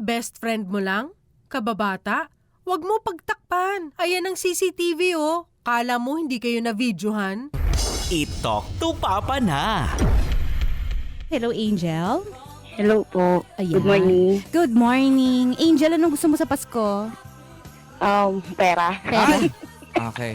Best friend mo lang? Kababata? Huwag mo pagtakpan. Ayan ang CCTV oh. Kala mo hindi kayo na-videohan? I-talk to Papa na. Hello, Angel. Hello po. Ayan. Good morning. Good morning. Angel, anong gusto mo sa Pasko? Pera. Pero, Okay.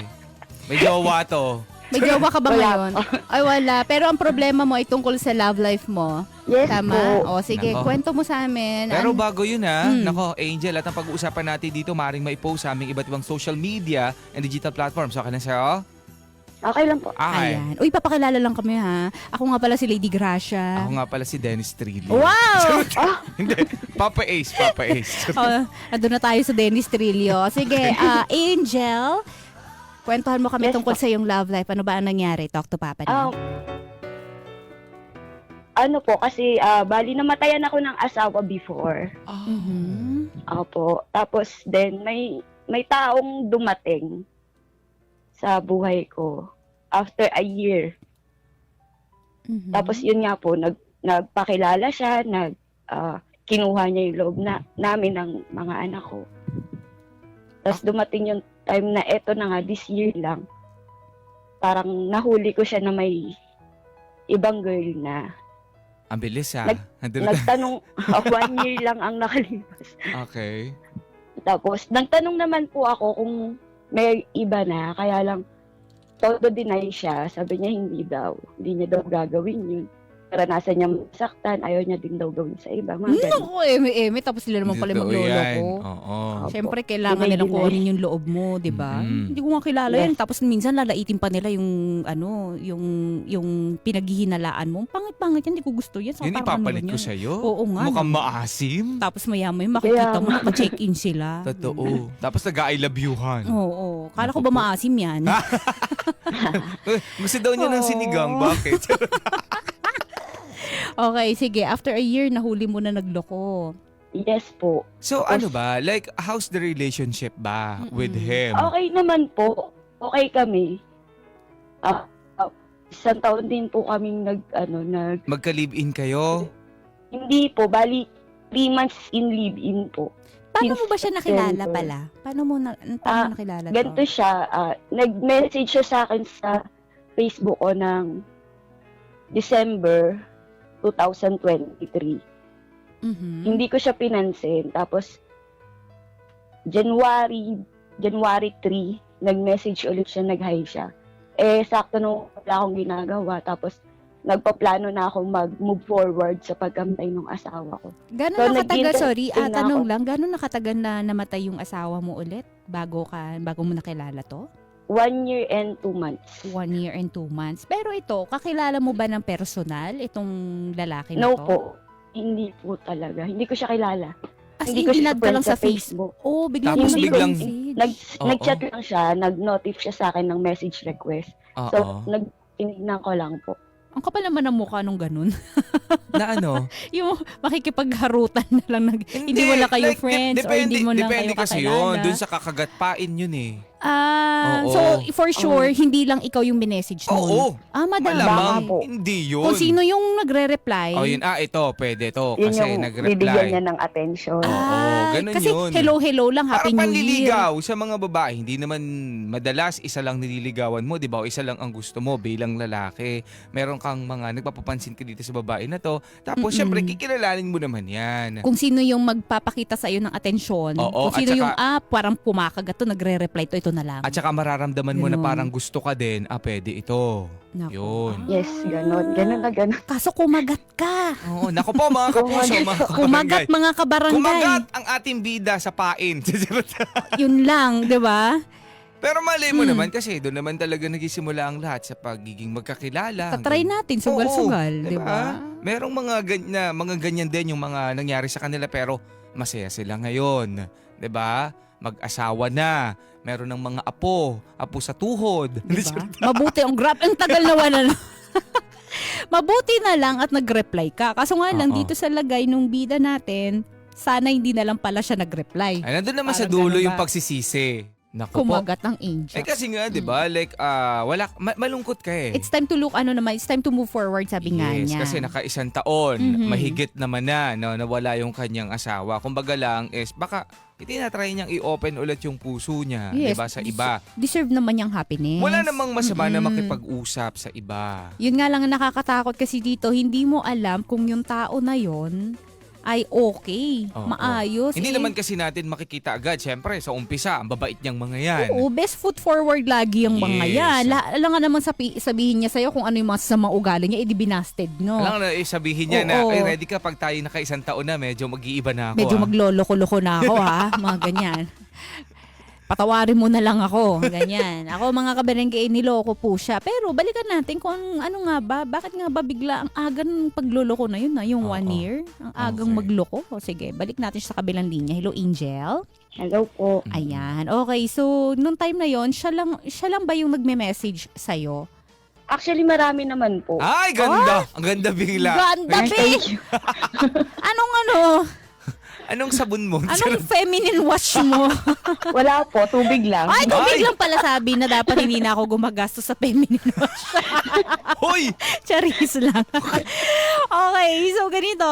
May jowa to. may jowa ka ba Wala ngayon? po. Ay, wala. Pero ang problema mo ay tungkol sa love life mo. Yes Tama? po. O, sige, Nako. kwento mo sa amin. Pero bago yun Hmm. Nako, Angel, at ang pag-uusapan natin dito, maaaring maipost sa aming iba't ibang social media and digital platforms. Okay na sa'yo? Okay lang po. Okay. Ayan. Uy, papakilala lang kami ha. Ako nga pala si Lady Gracia. Ako nga pala si Dennis Trillo. Wow! Hindi, Papa Ace. Andun na tayo sa Dennis Trillo. Sige, Angel, kwentuhan mo kami Yes, tungkol po. sa iyong love life. Ano ba ang nangyari? Talk to Papa na. Ano po, kasi bali namatayan ako ng asawa before. Mhm. Opo. Tapos then may taong dumating sa buhay ko after a year. Mhm. Tapos yun nga po, nagpakilala siya, kinuha niya yung loob namin ng mga anak ko. Tapos dumating yung time na eto na nga, this year lang, parang nahuli ko siya na may ibang girl na. Ang bilis Nagtanong, 1 year lang ang nakalipas. Okay. Tapos, nagtanong naman po ako kung may iba na, kaya lang, todo deny siya. Sabi niya, hindi daw. Hindi niya daw gagawin yun. Naranasan niya masaktan, ayaw niya din daw gawin sa iba. Mga ganun. Naku, eme, tapos sila naman pala Totoo maglolo yan. ko. Oo. Siyempre, kailangan Hindi nilang nila. kunin yung loob mo, di ba? Mhm. Hindi ko nga kilala Yes. yan. Tapos minsan lalaitin pa nila yung pinaghihinalaan mo. Pangit-pangit yan, hindi ko gusto yan. Saka Yun parang ipapalit ano ko yun. sa'yo. Oo nga. Mukhang no? maasim. Tapos maya-maya makikita Kaya mo, nga. naka-check-in sila. Totoo. Tapos nag-I love you-han. Oo. Kala ko Naku ba po. maasim yan? Gusto daw niya ng Oo. sinigang. Bakit? Okay, sige. After a year, nahuli mo na nagloko. Yes po. So ano ba? Like, how's the relationship ba with him? Okay naman po. Okay kami. Isang taon din po kaming Magka-live-in kayo? hindi po, bali 3 months in live-in po. Paano Since mo ba siya nakilala September. pala? Paano mo nakilala to? Ganito siya, nag-message siya sa akin sa Facebook ko ng December 2023. Mhm. Hindi ko siya pinansin. Tapos, January 3, nag-message ulit siya, nag-hi siya. Sakto nung wala akong ginagawa. Tapos, nagpaplano na akong mag-move forward sa pagkamatay ng asawa ko. Gano'n So, nakatagal, nag-interview sorry, na tanong ako. lang, gano'n nakatagal na namatay yung asawa mo ulit bago mo nakilala to? 1 year and 2 months. 1 year and 2 months. Pero ito, kakilala mo ba ng personal itong lalaki na No to? po. Hindi po talaga. Hindi ko siya kilala. As Hindi in, ko siya dinad ka lang friend sa Facebook. Oh, biglang Tapos mo biglang- nag-message. Oo. Nag-chat lang siya, nag-notif siya sa akin ng message request. Oo. So, tinignan ko lang po. Ang kapal naman ng mukha nung ganun. Na ano? Yung makikipagharutan na lang. Hindi mo lang kayo like, friends or hindi mo lang depende kayo kasi kakilala. yun. Dun sa kakagatpain yun eh. Oo. So, for sure, hindi lang ikaw yung minessage mo. Oo. Madami. Malamang, po. hindi yun. Kung sino yung nagre-reply. Oh, yun. Ito. Pwede to. Yun Kasi yung nag-reply. bibigyan niya ng attention. Oo, ganun kasi yun. hello lang, Para Happy New Year. panliligaw sa mga babae. Hindi naman madalas isa lang nililigawan mo, di ba? O isa lang ang gusto mo bilang lalaki. Meron kang mga nagpapapansin ka dito sa babae na to. Tapos, syempre, kikilalanin mo naman yan. Kung sino yung magpapakita sa iyo ng atensyon. Oo, Kung sino at yung, saka- parang pumakagat to, nagre-reply to, ito na lang. At saka mararamdaman mo na Ganun. parang gusto ka din, pwede ito. Naku. Yun. Yes, ganon. Ganon na ganon. Kaso kumagat ka. Oo, naku po mga kapuso, mga Kumagat kabarangay. mga kabarangay. Kumagat ang ating bida sa pain. Yun lang, di ba? Pero mali mo naman kasi doon naman talaga nagsisimula ang lahat sa pagiging magkakilala. Tatry natin, sugal-sugal, Oo, di ba? Merong mga ganyan din yung mga nangyari sa kanila pero masaya sila ngayon. 'Di ba? Mag-asawa na, meron ng mga apo sa tuhod. Diba? Mabuti, ang tagal na wala na. Mabuti na lang at nag-reply ka. Kaso nga lang, Oo. dito sa lagay nung bida natin, sana hindi na lang pala siya nag-reply. Ay, nandun naman sa Parang dulo ganun yung ba? pagsisisi. Naku po. Kumagat ang angel. Kasi nga, di ba, like, malungkot ka eh. It's time to look, it's time to move forward, sabi nga Yes, niya. kasi naka-1 taon, Mhm. mahigit naman na, no, nawala yung kanyang asawa. Kumbaga lang is, baka itinatry niyang i-open ulit yung puso niya, Yes. di ba, sa iba. Deserve naman yung happiness. Wala namang masama na Mm-mm. makipag-usap sa iba. Yun nga lang ang nakakatakot kasi dito, hindi mo alam kung yung tao na yon ay okay, Oo. maayos. Hindi naman kasi natin makikita agad. Siyempre, sa umpisa, ang babait niyang mga yan. Oo, best foot forward lagi yung mga Yes. yan. Alam nga naman sabihin niya sa'yo kung ano yung mga sama ugali niya, edi binasted, no? Alam na, sabihin niya na, Oo. ay, ready ka pag tayo naka-1 taon na, medyo mag-iiba na ako. Medyo ah. magloloko-loko na ako, ha? Mga ganyan. Patawarin mo na lang ako. Ganyan. Ako, mga kabarangay, niloko po siya. Pero balikan natin kung ano nga ba, bakit nga ba bigla ang agang pagloloko na yun, yung Oo. 1 year? Ang agang Okay. magloko. O sige, balik natin siya sa kabilang linya. Hello, Angel. Hello po. Ayan. Okay, so nung time na yon, siya lang ba yung nagme-message sa'yo? Actually, marami naman po. Ay, ganda! Ang ganda bigla. Ganda, Thank be! you. Anong sabon mo? Anong feminine wash mo? Wala po, tubig lang. Ay, tubig Ay! lang pala sabi na dapat hindi na ako gumagastos sa feminine wash. Hoy! Charis lang. Okay, so ganito,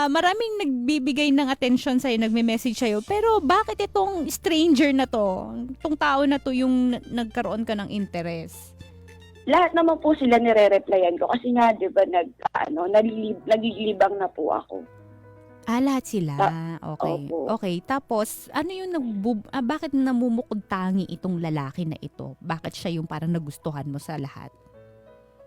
maraming nagbibigay ng attention sa'yo, nagme-message sa'yo, pero bakit itong stranger na to, itong tao na to yung nagkaroon ka ng interest? Lahat naman po sila nire-replyan ko kasi nga, di ba, nagigilibang na po ako. Lahat sila. Okay. Opo. Okay, tapos, ano yung bakit namumukod tangi itong lalaki na ito? Bakit siya yung parang nagustuhan mo sa lahat?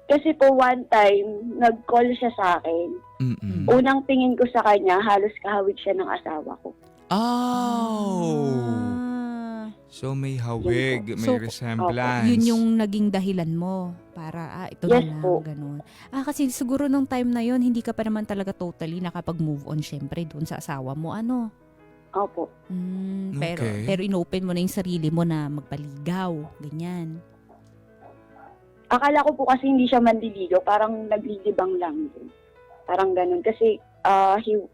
Kasi po one time, nag-call siya sa akin. Mm-mm. Unang tingin ko sa kanya, halos kahawig siya ng asawa ko. Oh! Ah. So may hawig, may So, resemblance. Yun yung naging dahilan mo para ito Yes na lang, po. ganun. Kasi siguro nung time na yon hindi ka pa naman talaga totally nakapag-move on syempre doon sa asawa mo. Ano? Opo. Pero Okay. pero inopen mo na yung sarili mo na magpaligaw, ganyan. Akala ko po kasi hindi siya manliligaw, parang naglilibang lang din. Parang ganun. Kasi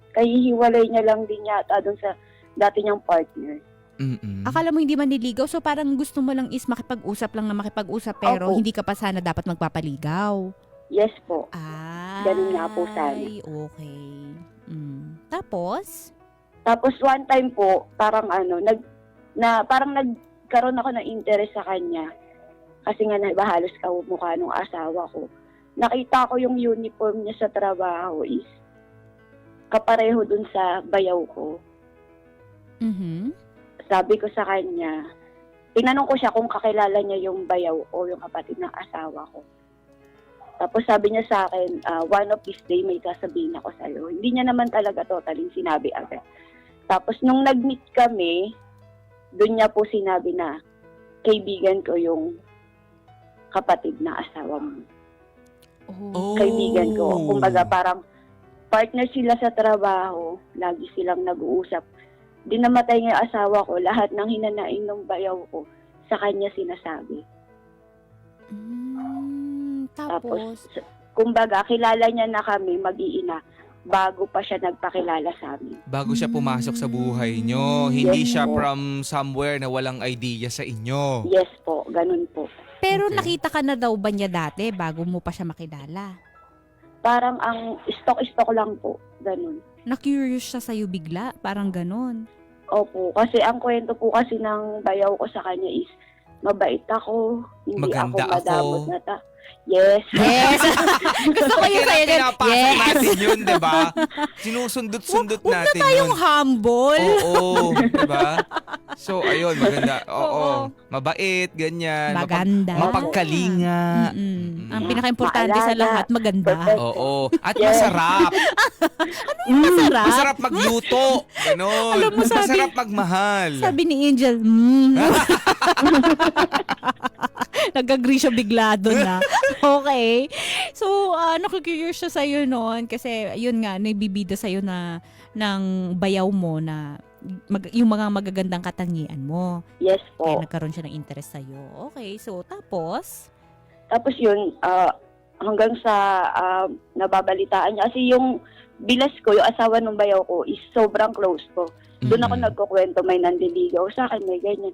kahihiwalay niya lang din yata doon sa dati niyang partner. Mm-mm. Akala mo hindi man niligaw, so parang gusto mo lang is makipag-usap lang na makipag-usap pero Opo. hindi ka pa sana dapat magpapaligaw. Yes po. Ganun nga po sana. Ay, okay. Tapos? Tapos one time po, parang parang nagkaroon ako ng interest sa kanya. Kasi nga halos kamukha nung asawa ko. Nakita ko yung uniform niya sa trabaho is kapareho dun sa bayaw ko. Mhm. Sabi ko sa kanya, tinanong ko siya kung kakilala niya yung bayaw ko, yung kapatid ng asawa ko. Tapos sabi niya sa akin, one of this day may sasabihin ako sa'yo. Hindi niya naman talaga totally sinabi agad. Tapos nung nag-meet kami, doon niya po sinabi na kaibigan ko yung kapatid ng asawa mo. Oh. Kaibigan ko. Kumbaga parang partner sila sa trabaho, lagi silang nag-uusap. Di namatay nga yung asawa ko, lahat ng hinanaing ng bayaw ko, sa kanya sinasabi. Tapos? Kumbaga, kilala niya na kami mag-iina bago pa siya nagpakilala sa amin. Bago siya pumasok sa buhay nyo, hindi Yes siya po. from somewhere na walang idea sa inyo. Yes po, ganun po. Pero Okay. nakita ka na daw ba niya dati bago mo pa siya makilala? Parang ang stock lang po, ganun. Na-curious siya sa'yo bigla? Parang ganon. Opo, kasi ang kwento po kasi ng bayaw ko sa kanya is mabait ako, hindi Maganda ako madamot ako. na Yes. Yes! Gusto ko yung sa'yo. Kaya pinapasok Yes! natin yun, di ba? Sinusundot-sundot Huwag na natin tayong yun. humble. Oo, di ba? So, ayun, maganda. Oo, Oo. mabait, ganyan. Maganda. Mapagkalinga. Mm-mm. Ang Mm. pinaka-importante sa Maalala. lahat, maganda. Perfect. Oo. At Yes. masarap. Masarap. Masarap magluto. Ganon. Alam mo, sabi- Masarap magmahal. Sabi ni Angel, nag-agree siya bigla doon na. Okay. So, nakikurious siya sa'yo noon kasi yun nga, naibibida sa'yo na ng bayaw mo na yung mga magagandang katangian mo. Yes Kaya po. nagkaroon siya ng interest sa'yo. Okay, so tapos? Tapos yun, hanggang sa nababalitaan niya. Kasi yung bilas ko, yung asawa ng bayaw ko is sobrang close ko. Doon ako Mm-mm. nagkukwento, may nandiligaw sa akin, may ganyan.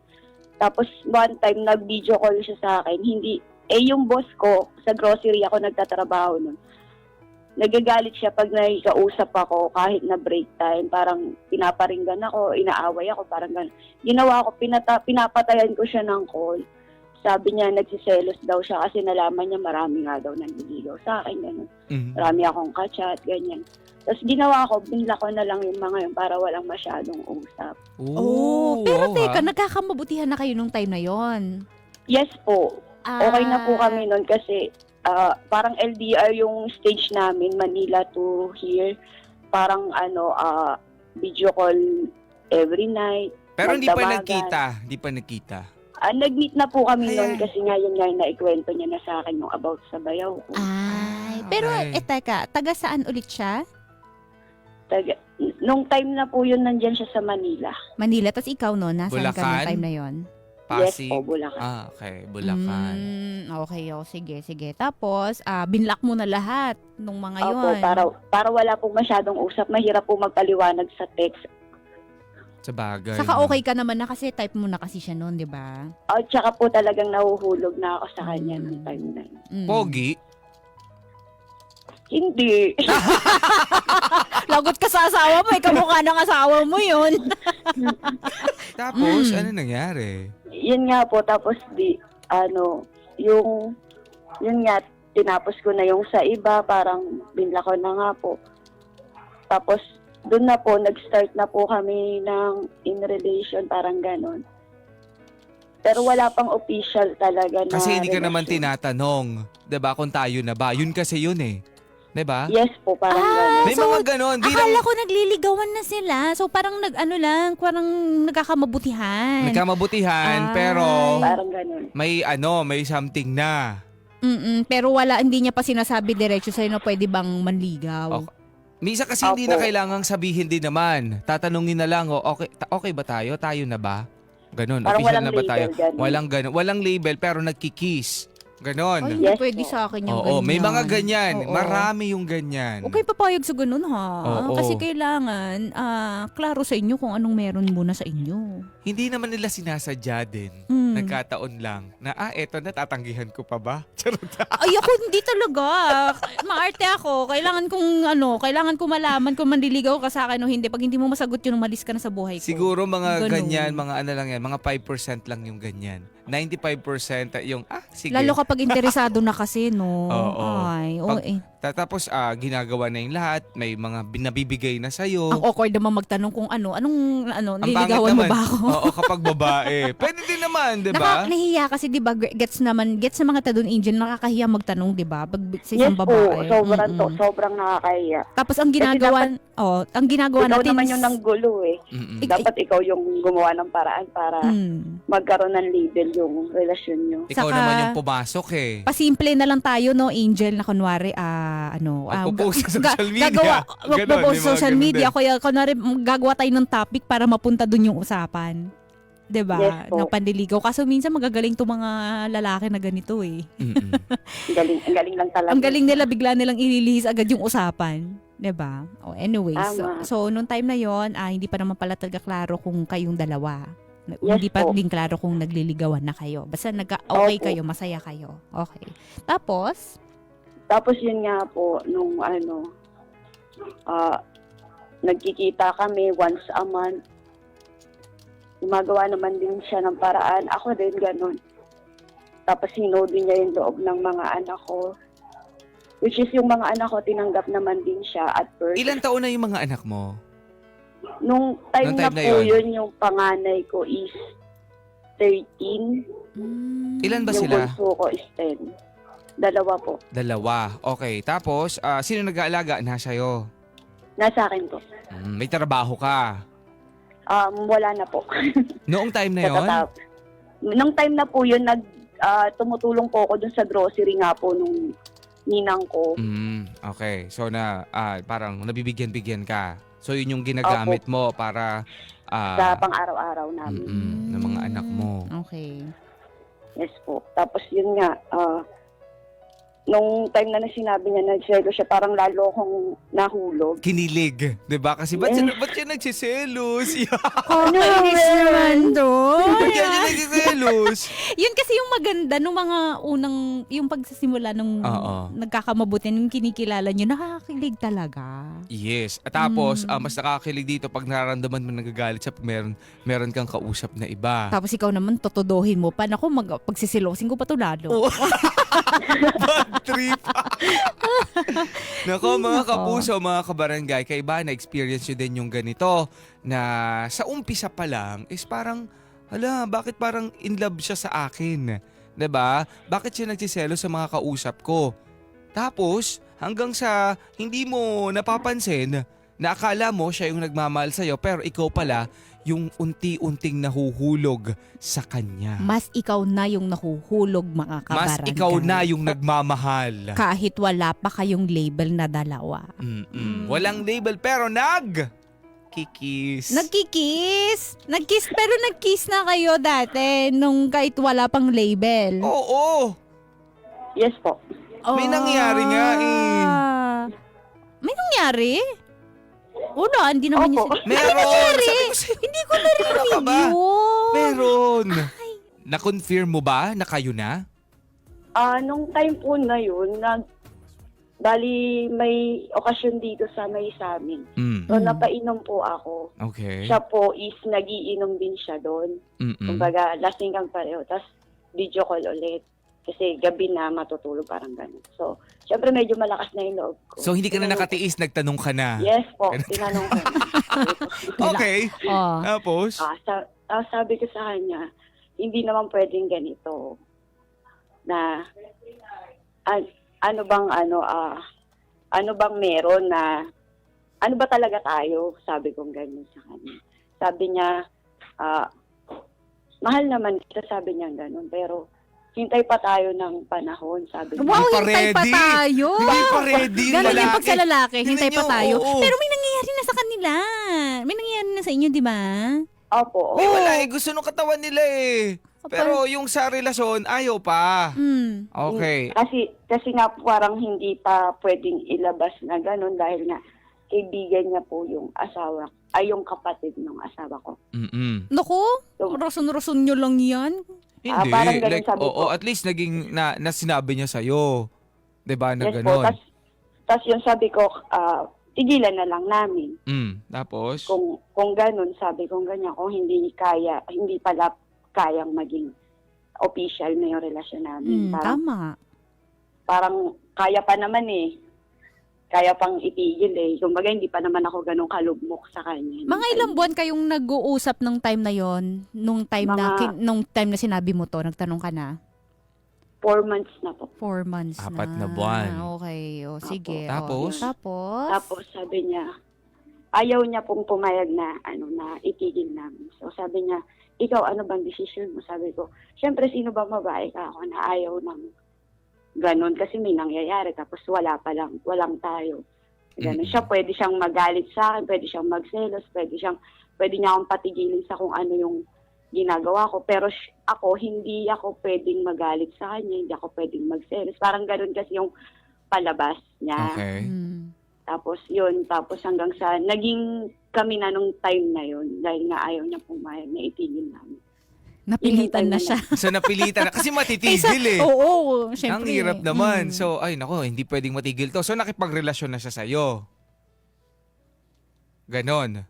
Tapos one time nag-video call siya sa akin. Yung boss ko, sa grocery ako nagtatrabaho nun. Nagagalit siya pag nakikausap ako kahit na break time. Parang pinaparinggan ako, inaaway ako, parang gano'n. Ginawa ko, pinapatayan ko siya ng call. Sabi niya, nagsiselos daw siya kasi nalaman niya marami nga daw nanliligaw sa akin. Gano'n. Marami akong kachat, ganyan. Tapos ginawa ko, binla ko na lang yung mga yun para walang masyadong usap. Pero teka, nagkakamabutihan na kayo nung time na yon. Yes po. Okay na po kami nun kasi parang LDR yung stage namin, Manila to here. Parang video call every night. Pero hindi pa magdabagan. nagkita. Nag-meet na po kami Ay, noon ay. kasi nga yun nga yung naikwento niya na sa akin yung about sa bayaw ko. Pero Okay. teka, taga saan ulit siya? Nung time na po yun, nandyan siya sa Manila. Manila, tas ikaw no, nasaan ka nung Bulacan? time na yon? Pasig. Yes po, Bulacan. Okay, Bulacan. Okay, sige. Tapos, binlock mo na lahat nung mga Opo, yon. para wala pong masyadong usap. Mahirap po magpaliwanag sa text. Sa bagay. Saka no? okay ka naman na kasi type mo na kasi siya noon, di ba? Tsaka po talagang nahuhulog na ako sa kanya Mm. nung time na yun. Mm. Pogi. Hindi. Lagot ka sa asawa mo, kamukha ng asawa mo yun. Tapos, Mm. ano nangyari? Yun nga po, tapos yun nga, tinapos ko na yung sa iba, parang binla ko na nga po. Tapos, doon na po, nag-start na po kami ng in relation, parang ganon. Pero wala pang official talaga na Kasi hindi ka naman relasyon. tinatanong, 'di ba, kung tayo na ba? Yun kasi yun eh. 'Di ba? Yes po, parang ganon. May mga ganon. Akala ko nagliligawan na sila. So parang parang nagkakamabutihan. Nagkamabutihan, Ay. pero Parang ganon. may something na. Pero hindi niya pa sinasabi diretso sa'yo na pwede bang manligaw. Okay. Misa kasi hindi na Opo. kailangang sabihin din naman. Tatanungin na lang, okay ba tayo? Tayo na ba? Ganon. Parang Official walang na ba tayo? label, ganon. Walang ganon. Walang label pero nagkikiss. Ganon. Ay, hindi Yes pwede po. sa akin yung Oo, ganyan. may mga ganyan. Oo. Marami yung ganyan. Okay, papayag sa ganun ha. Oo. Kasi kailangan, klaro sa inyo kung anong meron muna sa inyo. Hindi naman nila sinasadya din. Mm. Nagkataon lang na, eto na, tatanggihan ko pa ba? Charot. Ay, ako hindi talaga. Maarte ako. Kailangan ko malaman kung manliligaw ka sa akin o hindi. Pag hindi mo masagot yun, umalis ka na sa buhay ko. Siguro mga Ganun. ganyan, mga ano lang yan, mga 5% lang yung ganyan. 95% yung, sige. Lalo kapag interesado na kasi, no? Oo. Ay, Pag- eh. Tapos ginagawa na yung lahat, may mga binabibigay na sa'yo. Ang awkward naman magtanong kung anong Ang nililigawan pangit mo naman. ba ako? Oo, kapag babae. Pwede din naman, di ba? Nahihiya kasi, di ba, gets sa mga tadon angel, nakakahiya magtanong, di ba? Pag sa Yes isang po, babae. sobrang nakakahiya. Tapos ang ginagawa Ikaw natin naman yung nanggulo eh. Mm-mm. Dapat ikaw yung gumawa ng paraan para magkaroon ng label yung relasyon nyo. Ikaw Saka- naman yung pumasok eh. pasimple na lang tayo, no, Angel, na kunwari, Magpo-post sa social media. Ganon, magpo-post may sa mga social ganon media. din. Kaya, kunwari, gagawa tayo ng topic para mapunta dun yung usapan. 'Di ba? Yes po. Na pandiligaw. Kaso minsan magagaling to mga lalaki na ganito eh. Mm-mm. Ang galing lang talaga. Ang galing nila, bigla nilang ililihis agad yung usapan. 'Di ba? Oh, anyway, Tama. so nung time na yon, hindi pa naman pala talaga klaro kung kayong dalawa. Yes Hindi pa po. din klaro kung nagliligawan na kayo. Basta okay Opo. kayo, masaya kayo. Okay. Tapos, Tapos yun nga po, nung nagkikita kami once a month. Gumagawa naman din siya ng paraan. Ako din ganun. Tapos sinodi niya yung loob ng mga anak ko. Which is yung mga anak ko, tinanggap naman din siya at first. Ilan taon na yung mga anak mo? Nung time, Nung na time na po yun? yun, yung panganay ko is 13. Ilan ba Yung sila? bunso ko is 10. Dalawa po. 2. Okay. Tapos, sino nag-aalaga na sa'yo? Nasa akin po. May trabaho ka. Wala na po. Noong time na yon? Nung time na po yun, tumutulong po ako dun sa grocery nga po nung ninang ko. Okay. So parang nabibigyan-bigyan ka. So yun yung ginagamit mo para Sa pang-araw-araw namin. ng mga anak mo. Okay. Yes po. Tapos yun nga, nung time na sinabi niya nagselo siya, parang lalo akong nahulog. Kinilig, 'di ba? Kasi ba't siya nagsiselos? Kainis naman doon. Ba't siya nagsiselos? Yun kasi yung maganda nung mga unang, yung pagsasimula nung Oo. nagkakamabuti, yung kinikilala nyo, nakakakilig talaga. Yes. At tapos, mas nakakakilig dito pag nararamdaman mo nagagalit siya pag meron kang kausap na iba. Tapos ikaw naman, totodohin mo pa. Naku, pagsisilosin ko pa to lalo. Oo. Bad trip. Nako mga Nako. kapuso, mga kabarangay, kay ba na-experience nyo din yung ganito na sa umpisa pa lang is parang, hala, bakit parang in love siya sa akin? 'Di ba? Bakit siya nagsiselo sa mga kausap ko? Tapos, hanggang sa hindi mo napapansin na akala mo siya yung nagmamahal sa'yo pero ikaw pala yung unti-unting nahuhulog sa kanya. Mas ikaw na yung nahuhulog, mga Mas kabarangay. ikaw na yung nagmamahal. Kahit wala pa kayong label na dalawa. Walang label pero kikis. Nagkikiss? Nagkiss, pero nagkiss na kayo dati nung kahit wala pang label. Oo. Yes po. May nangyari nga eh. May nangyari? Wala, hindi naman niya Opo. Meron. nangyari? Sabi ko sa'yo, Hindi ko narinig Ano ka ba? yun. meron. Na-confirm mo ba na kayo na? Nung time po na yun, bali may okasyon dito sa may sa amin. So, napainom po ako. Okay. Siya po is nagiinom din siya doon. Kumbaga, lasing kang pareho. Tapos, video call ulit. Kasi gabi na matutulog, parang gano'n. So, syempre medyo malakas na yung loob ko. So hindi ka na Tinanong nakatiis, nagtanong ka na? ko- Yes po, tinanong ko. Okay. Oh. Tapos? Sabi ko sa kanya, hindi naman pwedeng ganito. Na, ano bang meron na, ano ba talaga tayo? Sabi kong ganyan sa kanya. Sabi niya, mahal naman kita, sabi niya gano'n. Pero, hintay pa tayo ng panahon, sabi niya. Wow, Hindi pa hintay pa ready. tayo. Hindi pa ready yung Ganun yung lalaki. pag sa lalaki, hintay Tingnan pa nyo, tayo. oo. Pero may nangyayari na sa kanila. May nangyayari na sa inyo, di ba? Opo. Eh, wala eh. Gusto nung katawan nila eh. Pero yung sa relasyon, ayaw pa. Okay. Kasi nga parang hindi pa pwedeng ilabas na gano'n dahil nga kaibigan niya po yung asawa, yung kapatid ng asawa ko. Naku, So, rason-rason nyo lang yan. Hindi. parang ganun Like, sabi ko. at least naging na sinabi niya sa'yo. 'Di ba na yes po, gano'n? tas yung sabi ko, tigilan na lang namin. Tapos? Kung gano'n, sabi ko ganyan, kung hindi pala kayang maging official na yung relasyon namin. Tama. Parang kaya pa naman eh. Kaya pang itigil eh. Kumbaga, hindi pa naman ako ganun kalugmok sa kanya. Mga ilang buwan kayong nag-uusap ng time na yon, nung time na sinabi mo to, nagtanong ka na? 4 months na po. 4 months na. 4 na buwan. Okay, o sige. Tapos? Tapos sabi niya, ayaw niya pong pumayag na na itigil namin. So sabi niya, ikaw ano bang decision mo? Sabi ko, syempre sino ba babae ka ako na ayaw ng ganun kasi may nangyayari tapos walang tayo. Ganun. Siya pwede siyang magalit sa akin, pwede siyang magselos, pwede niya akong patigilin sa kung ano yung ginagawa ko. Pero ako, hindi ako pwedeng magalit sa kanya, hindi ako pwedeng magselos. Parang ganun kasi yung palabas niya. Okay. Tapos hanggang sa naging kami na nung time na yun dahil nga ayaw niya pumayag na itigil namin. Napilitan na siya. So napilitan na kasi matitigil eh. Oo, syempre. Ang hirap naman. So, ay nako, hindi pwedeng matigil to. So nakipagrelasyon na siya sa'yo. Ganon.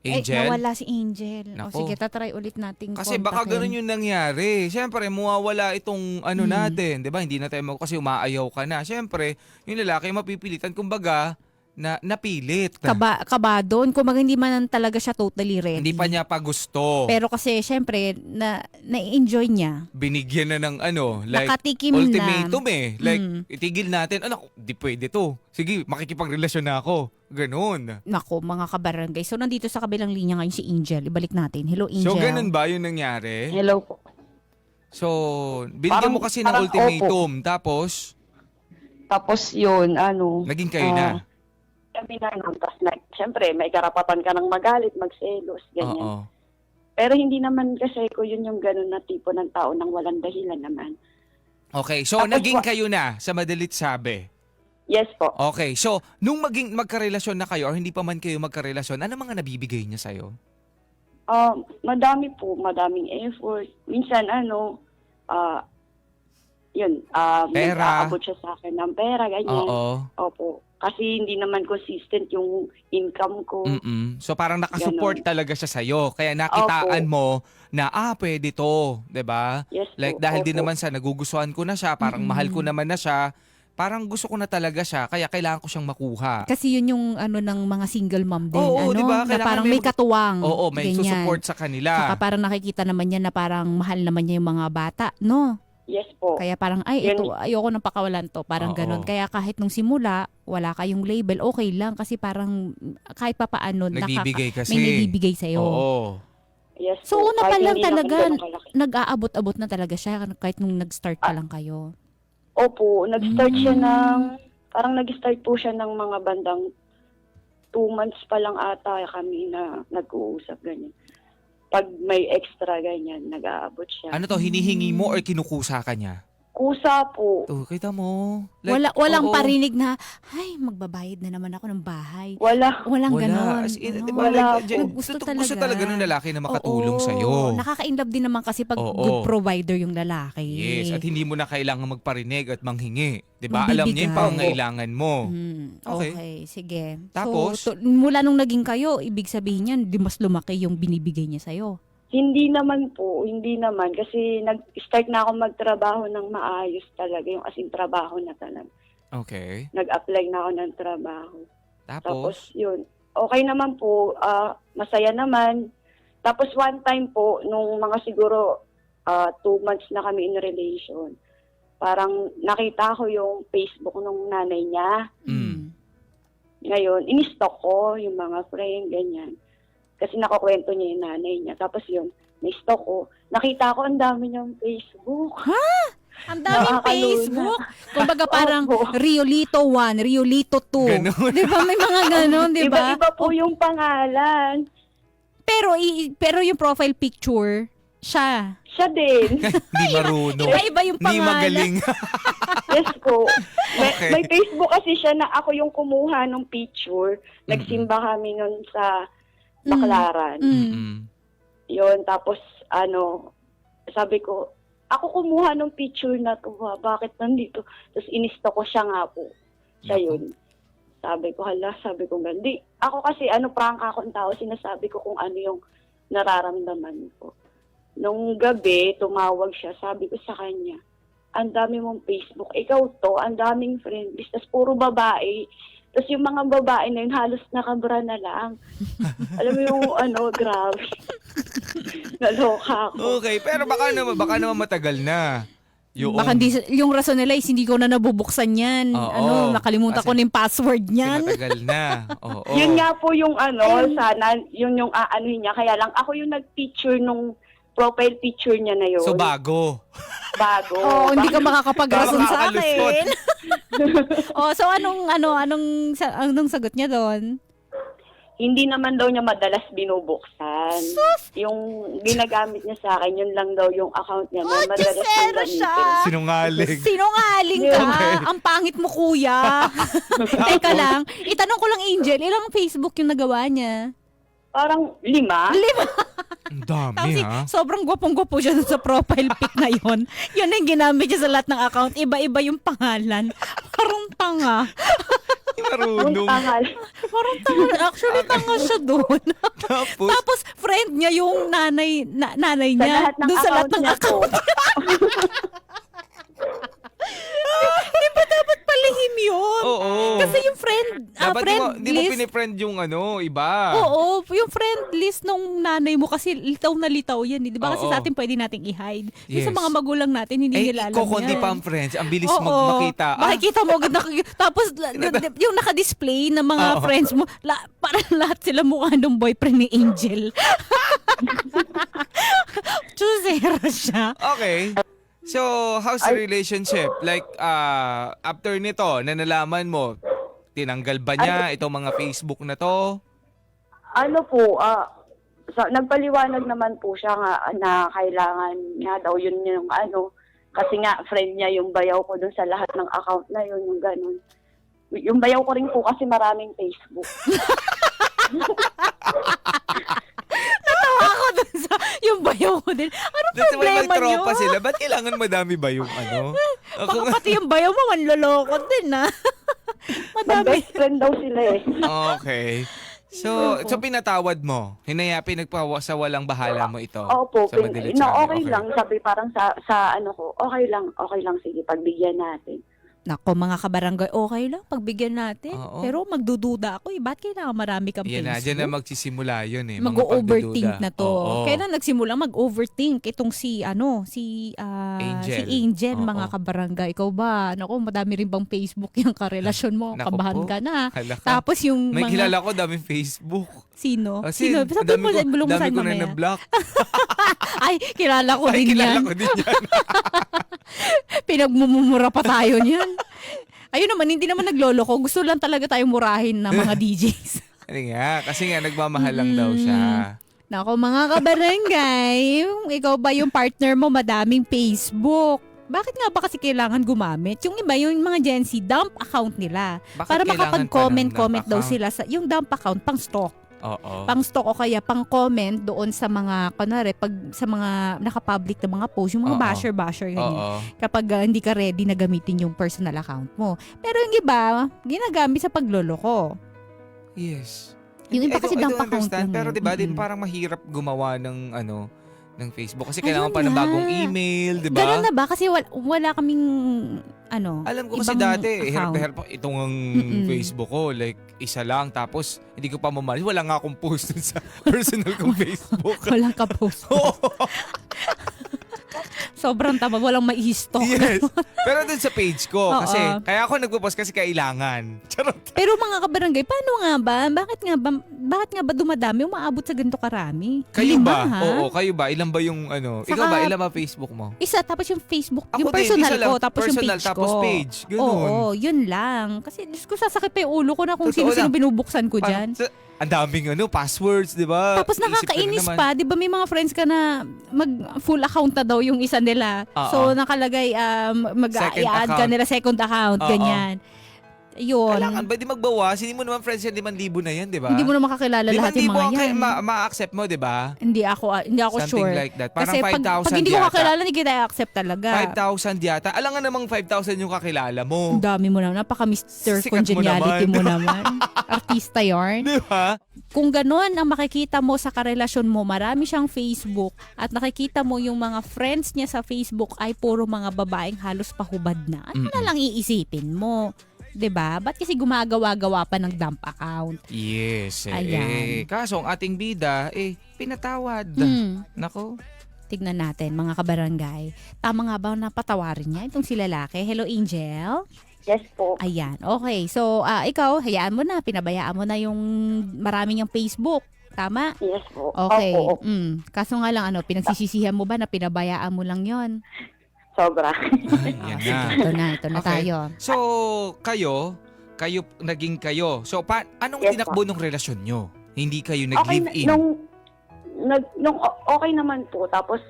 Angel? Nawala si Angel. Nako. O sige, tatry ulit nating Kasi baka kontakin. ganun yung nangyari. Siyempre, mawawala itong natin. Di ba? Hindi na tayo kasi umaayaw ka na. Siyempre, yung lalaki mapipilitan. Kumbaga, na napilit. Kabadon. Kung hindi man talaga siya totally ready. Hindi pa niya pa gusto. Pero kasi, syempre, na-enjoy niya. Binigyan na ng like Nakatikim ultimatum na. Like, itigil natin. Di pwede to. Sige, makikipagrelasyon na ako. Ganun. Nako, mga kabarangay. So, nandito sa kabilang linya ngayon si Angel. Ibalik natin. Hello, Angel. So, ganun ba yung nangyari? Hello po. So, binigyan mo kasi ng parang ultimatum. Tapos, yun, naging kayo na. kami na nun. Tapos, syempre, may karapatan ka ng magalit, magselos, ganyan. Oo. Pero hindi naman kasi ko yun yung ganun na tipo ng tao nang walang dahilan naman. Okay, so Tapos naging kayo na sa madalit sabi. Yes po. Okay, so nung magkarelasyon na kayo or hindi pa man kayo magkarelasyon, ano mga nabibigay niya sa'yo? Madami po, madaming effort. Minsan Pera. nag-aabot siya sa akin ng pera, ganyan. Oo. Opo. Kasi hindi naman consistent yung income ko. So parang nakasupport talaga siya sa'yo. Kaya nakitaan mo na pwede to, 'di ba? Yes Like po. dahil Opo. din naman sa nagugustuhan ko na siya, parang mahal ko naman na siya, parang gusto ko na talaga siya, kaya kailangan ko siyang makuha. Kasi yun yung ng mga single mom din. Oo, di ba? Na Kailangan parang may may katuwang. Oo, may ganyan. susupport sa kanila. Saka parang nakikita naman niya na parang mahal naman niya yung mga bata, no? Yes po. Kaya parang, ito, ayoko nang pakawalan to. Parang Oo. ganun. Kaya kahit nung simula, wala kayong label, okay lang. Kasi parang kahit pa paano, Nagbibigay kasi. may nagbibigay sa'yo. Oo. Yes So, po. una pa Kahit lang hindi naman talaga, ganun kalaki. nag-aabot-abot na talaga siya kahit nung nag-start pa lang kayo. Opo, nag-start siya parang nag-start po siya ng mga bandang 2 months pa lang ata kami na nag-uusap ganyan. Pag may extra ganyan, nag-aabot siya. Ano to, hinihingi mo or kinukusa ka niya? Kusa po. To, kita mo. Walang oo. parinig na, ay, magbabayad na naman ako ng bahay. Wala. Walang ganon. As in, Oo. di ba, Wala like, po. Gusto gusto talaga. talaga ng lalaki na makatulong Oo. sa'yo. Nakaka-inlove din naman kasi pag Oo. good provider yung lalaki. Yes, at hindi mo na kailangan magparinig at manghingi. 'Di ba? Magbibigay. Alam niya yung pangangailangan mo. Okay. Okay, sige. Tapos? So, mula nung naging kayo, ibig sabihin niyan, di mas lumaki yung binibigay niya sa'yo. Hindi naman po, hindi naman. Kasi nag-start na ako magtrabaho ng maayos talaga. Yung asing trabaho na talaga. Okay. Nag-apply na ako ng trabaho. Tapos, Tapos yun, okay naman po, masaya naman. Tapos one time po, nung mga siguro 2 months na kami in relation, parang nakita ko yung Facebook nung nanay niya. Ngayon, in-stalk ko yung mga friend, ganyan. Kasi nakakwento niya yung nanay niya. Tapos yun, na-stalk ko. Nakita ko ang dami niyang Facebook. Ang daming Nakakalula. Facebook. Kumbaga parang Opo. Riolito 1, Riolito 2. Ganun. Di ba? May mga ganon, di ba? Iba-iba po yung pangalan. Pero yung profile picture, siya. Siya din. hindi marunong. Iba-iba yung Hindi pangalan. magaling. Yes po. Okay. May Facebook kasi siya na ako yung kumuha ng picture. Nagsimba kami nun sa Baclaran. Yun, tapos sabi ko, ako kumuha ng picture na to, bakit nandito? Tapos inisto ko siya nga po. Siya yun. Sabi ko, sabi ko, gandi. Ako kasi, prangka akong tao, sinasabi ko kung ano yung nararamdaman ko. Nung gabi, tumawag siya, sabi ko sa kanya, ang dami mong Facebook, ikaw to, ang daming friend list, tas puro babae. Tapos yung mga babae na yun, halos nakabra na lang. Alam mo yung grabe. Naloka ako. Okay, pero baka naman matagal na. Baka yung rason nila is hindi ko na nabubuksan yan. Oo. Nakalimutan Kasi- ko na yung password niyan. Matagal na. Oo. Yun nga po yung sana, yun yung aanuhin niya. Kaya lang ako yung nag-picture nung profile picture niya na yun. So bago. Bago. Hindi ka makakapag-rason sa Makakalusot. akin. So anong sagot niya doon? Hindi naman daw niya madalas binubuksan. Yung ginagamit niya sa akin, yun lang daw yung account niya na madalas niyang Jessera siya! gamitin. Sinungaling. Sinungaling ka! Okay. Ang pangit mo, kuya! Teka lang, itanong ko lang, Angel, ilang Facebook yung nagawa niya? Parang 5. Ang dami Kasi ha. sobrang gwapong-gwapo siya dun sa profile pic na yon. Yun na yung ginamit niya sa lahat ng account. Iba-iba yung pangalan. Parang tanga. Hindi marunong. Parang tanga. Actually, tanga siya doon. Tapos, Tapos, friend niya yung nanay Sa niya. lahat ng Doon sa lahat account ng niya po. account. Di ba dapat palihim yun? oo. Kasi yung friend Dapat di mo list. pinifriend yung iba. Oo, yung friend list nung nanay mo kasi litaw na litaw yan. Di ba kasi Oo. sa atin pwede nating i-hide. Yung sa Yes. mga magulang natin, hindi nila alam kukundi yan. pa ang friends. Ang bilis Oo. makita. Makikita mo agad tapos yung naka-display ng mga Oo. friends mo, parang lahat sila mukha ng boyfriend ni Angel. Chusera siya. Okay. So, how's the relationship? Like, after nito, na nalaman mo, tinanggal ba niya itong mga Facebook na to? Nagpaliwanag naman po siya nga na kailangan nga daw yun yung Kasi nga, friend niya yung bayaw ko dun sa lahat ng account na yun, yung ganun. Yung bayaw ko rin po kasi maraming Facebook. Ako dun sa, yung bayaw ko din. Ano Dito may problema magtropa nyo? sila. Ba't kailangan madami ba yung ano? Baka pati yung bayaw mo, manloloko din, ha? Madami. Mag-best friend daw sila eh. Okay. So pinatawad mo. Pinagpawa sa walang bahala mo ito. Opo, Sa madilit no, sa amin. okay lang. Sabi parang sa ano ko, okay lang, sige, pagbigyan natin. Nako, mga kabarangay, okay lang, pagbigyan natin. Oo. Pero magdududa ako ba't kailangan marami kang Yan na, Facebook? dyan na magsisimula yun eh. mga Mag-overthink pagdududa. na to. Oo. Kailan nagsimula mag-overthink itong si Angel. si Angel, Oo. mga kabarangay. Ikaw ba? Naku, madami rin bang Facebook yung karelasyon mo? Naku Kabahan po. ka na. Hala ka. Tapos yung May mga kilala ko, daming Facebook. sino? Kasi Sino? ang Sabi mo, bulong mo dami saan ko na mamaya. na-block. Ay, kilala ko Ay, din kilala yan. ko din yan. Pinagmumura pa tayo niyan. Ayun naman, hindi naman nagloloko. Gusto lang talaga tayong murahin ng mga DJs. Ano nga, kasi nga nagmamahal lang daw siya. Nako, mga kabarangay, ikaw ba yung partner mo madaming Facebook? Bakit nga ba kasi kailangan gumamit? Yung iba, yung mga Gen Z, dump account nila. Bakit Para kailangan makapag-comment pa ng daw account? sila sa yung dump account, pang stock. Oo. Pang stock o kaya pang comment doon sa mga, kunwari, pag sa mga nakapublic na mga post, yung mga Oo. basher-basher, ganyan. Oo. Kapag hindi ka ready na gamitin yung personal account mo. Pero yung iba, ginagamit sa pagloloko. Yes. Yung iba kasi I dump don't account understand. lang Pero eh. diba, din Mm-mm. parang mahirap gumawa ng ng Facebook. Kasi Ayun kailangan pa ng nga. bagong email, diba? Ganun na ba? Kasi wala kaming, Alam ko kasi ibang dati, hirap account. na hirap itong ang Mm-mm. Facebook ko. Like, isa lang. Tapos, hindi ko pa mamalis. Wala nga akong post dun sa personal kong Facebook. Walang ka-post. Oo. Sobrang tama. Walang mai-stock. Yes. Pero dun sa page ko. Oo. Kasi, kaya ako nagpo-post kasi kailangan. Charot. Pero mga kabarangay, paano nga ba? Bakit nga ba dumadami? Umaabot sa ganito karami? Kayo Lima, ba? ha? Oo, kayo ba? Ilan ba yung Saka- Ikaw ba? Ilan ba Facebook mo? Isa, tapos yung Facebook, Ako yung din, personal isa lang. ko, tapos yung Personal, page tapos ko. page. Ganun. Oo, yun lang. Kasi Diyos ko, sasakit pa yung ulo ko na kung Totoo sino-sino lang. binubuksan ko dyan. Ang daming passwords, di ba? Tapos Isip ko na nakakainis naman. pa, 'di ba may mga friends ka na mag-full account na daw yung isa nila. Oo. So nakalagay Second mag-i-add ka account. nila second account, Oo. ganyan. Yun. Kailangan ba? Di magbawas? Hindi mo naman friends yan, 5,000 na yan, di ba? Hindi mo na makakilala lahat yung mga yan. Ma-accept mo, di ba? Hindi ako Something sure. like that. Parang Kasi 5,000 pag hindi ko yata. kakilala, hindi kita i-accept talaga. 5,000 yata. Alam nga namang 5,000 yung kakilala mo. Ang dami mo naman. Napaka-Mr. Sikat mo Congeniality mo naman. naman. Artista yarn. Di ba? Kung gano'n ang makikita mo sa karelasyon mo, marami siyang Facebook at nakikita mo yung mga friends niya sa Facebook ay puro mga babaeng halos pahubad na. Ano na lang iisipin mo? 'Di ba? Ba't kasi gumagawa-gawa pa ng dump account? Yes. Ayan. Kaso ang ating bida, pinatawad. Nako. Tignan natin, mga kabarangay. Tama nga ba na patawarin niya itong si lalaki? Hello, Angel? Yes po. Ayan. Okay. So, ikaw, hayaan mo na. Pinabayaan mo na yung marami niyang Facebook. Tama? Yes po. Okay. Opo. Kaso nga lang, pinagsisisihan mo ba na pinabayaan mo lang yon? Sobra. Ay, yan na. Ito na Okay. tayo. So, naging kayo. So, anong Yes, tinakbo ng relasyon nyo? Hindi kayo Okay, nag-live-in? nung okay naman po. Tapos,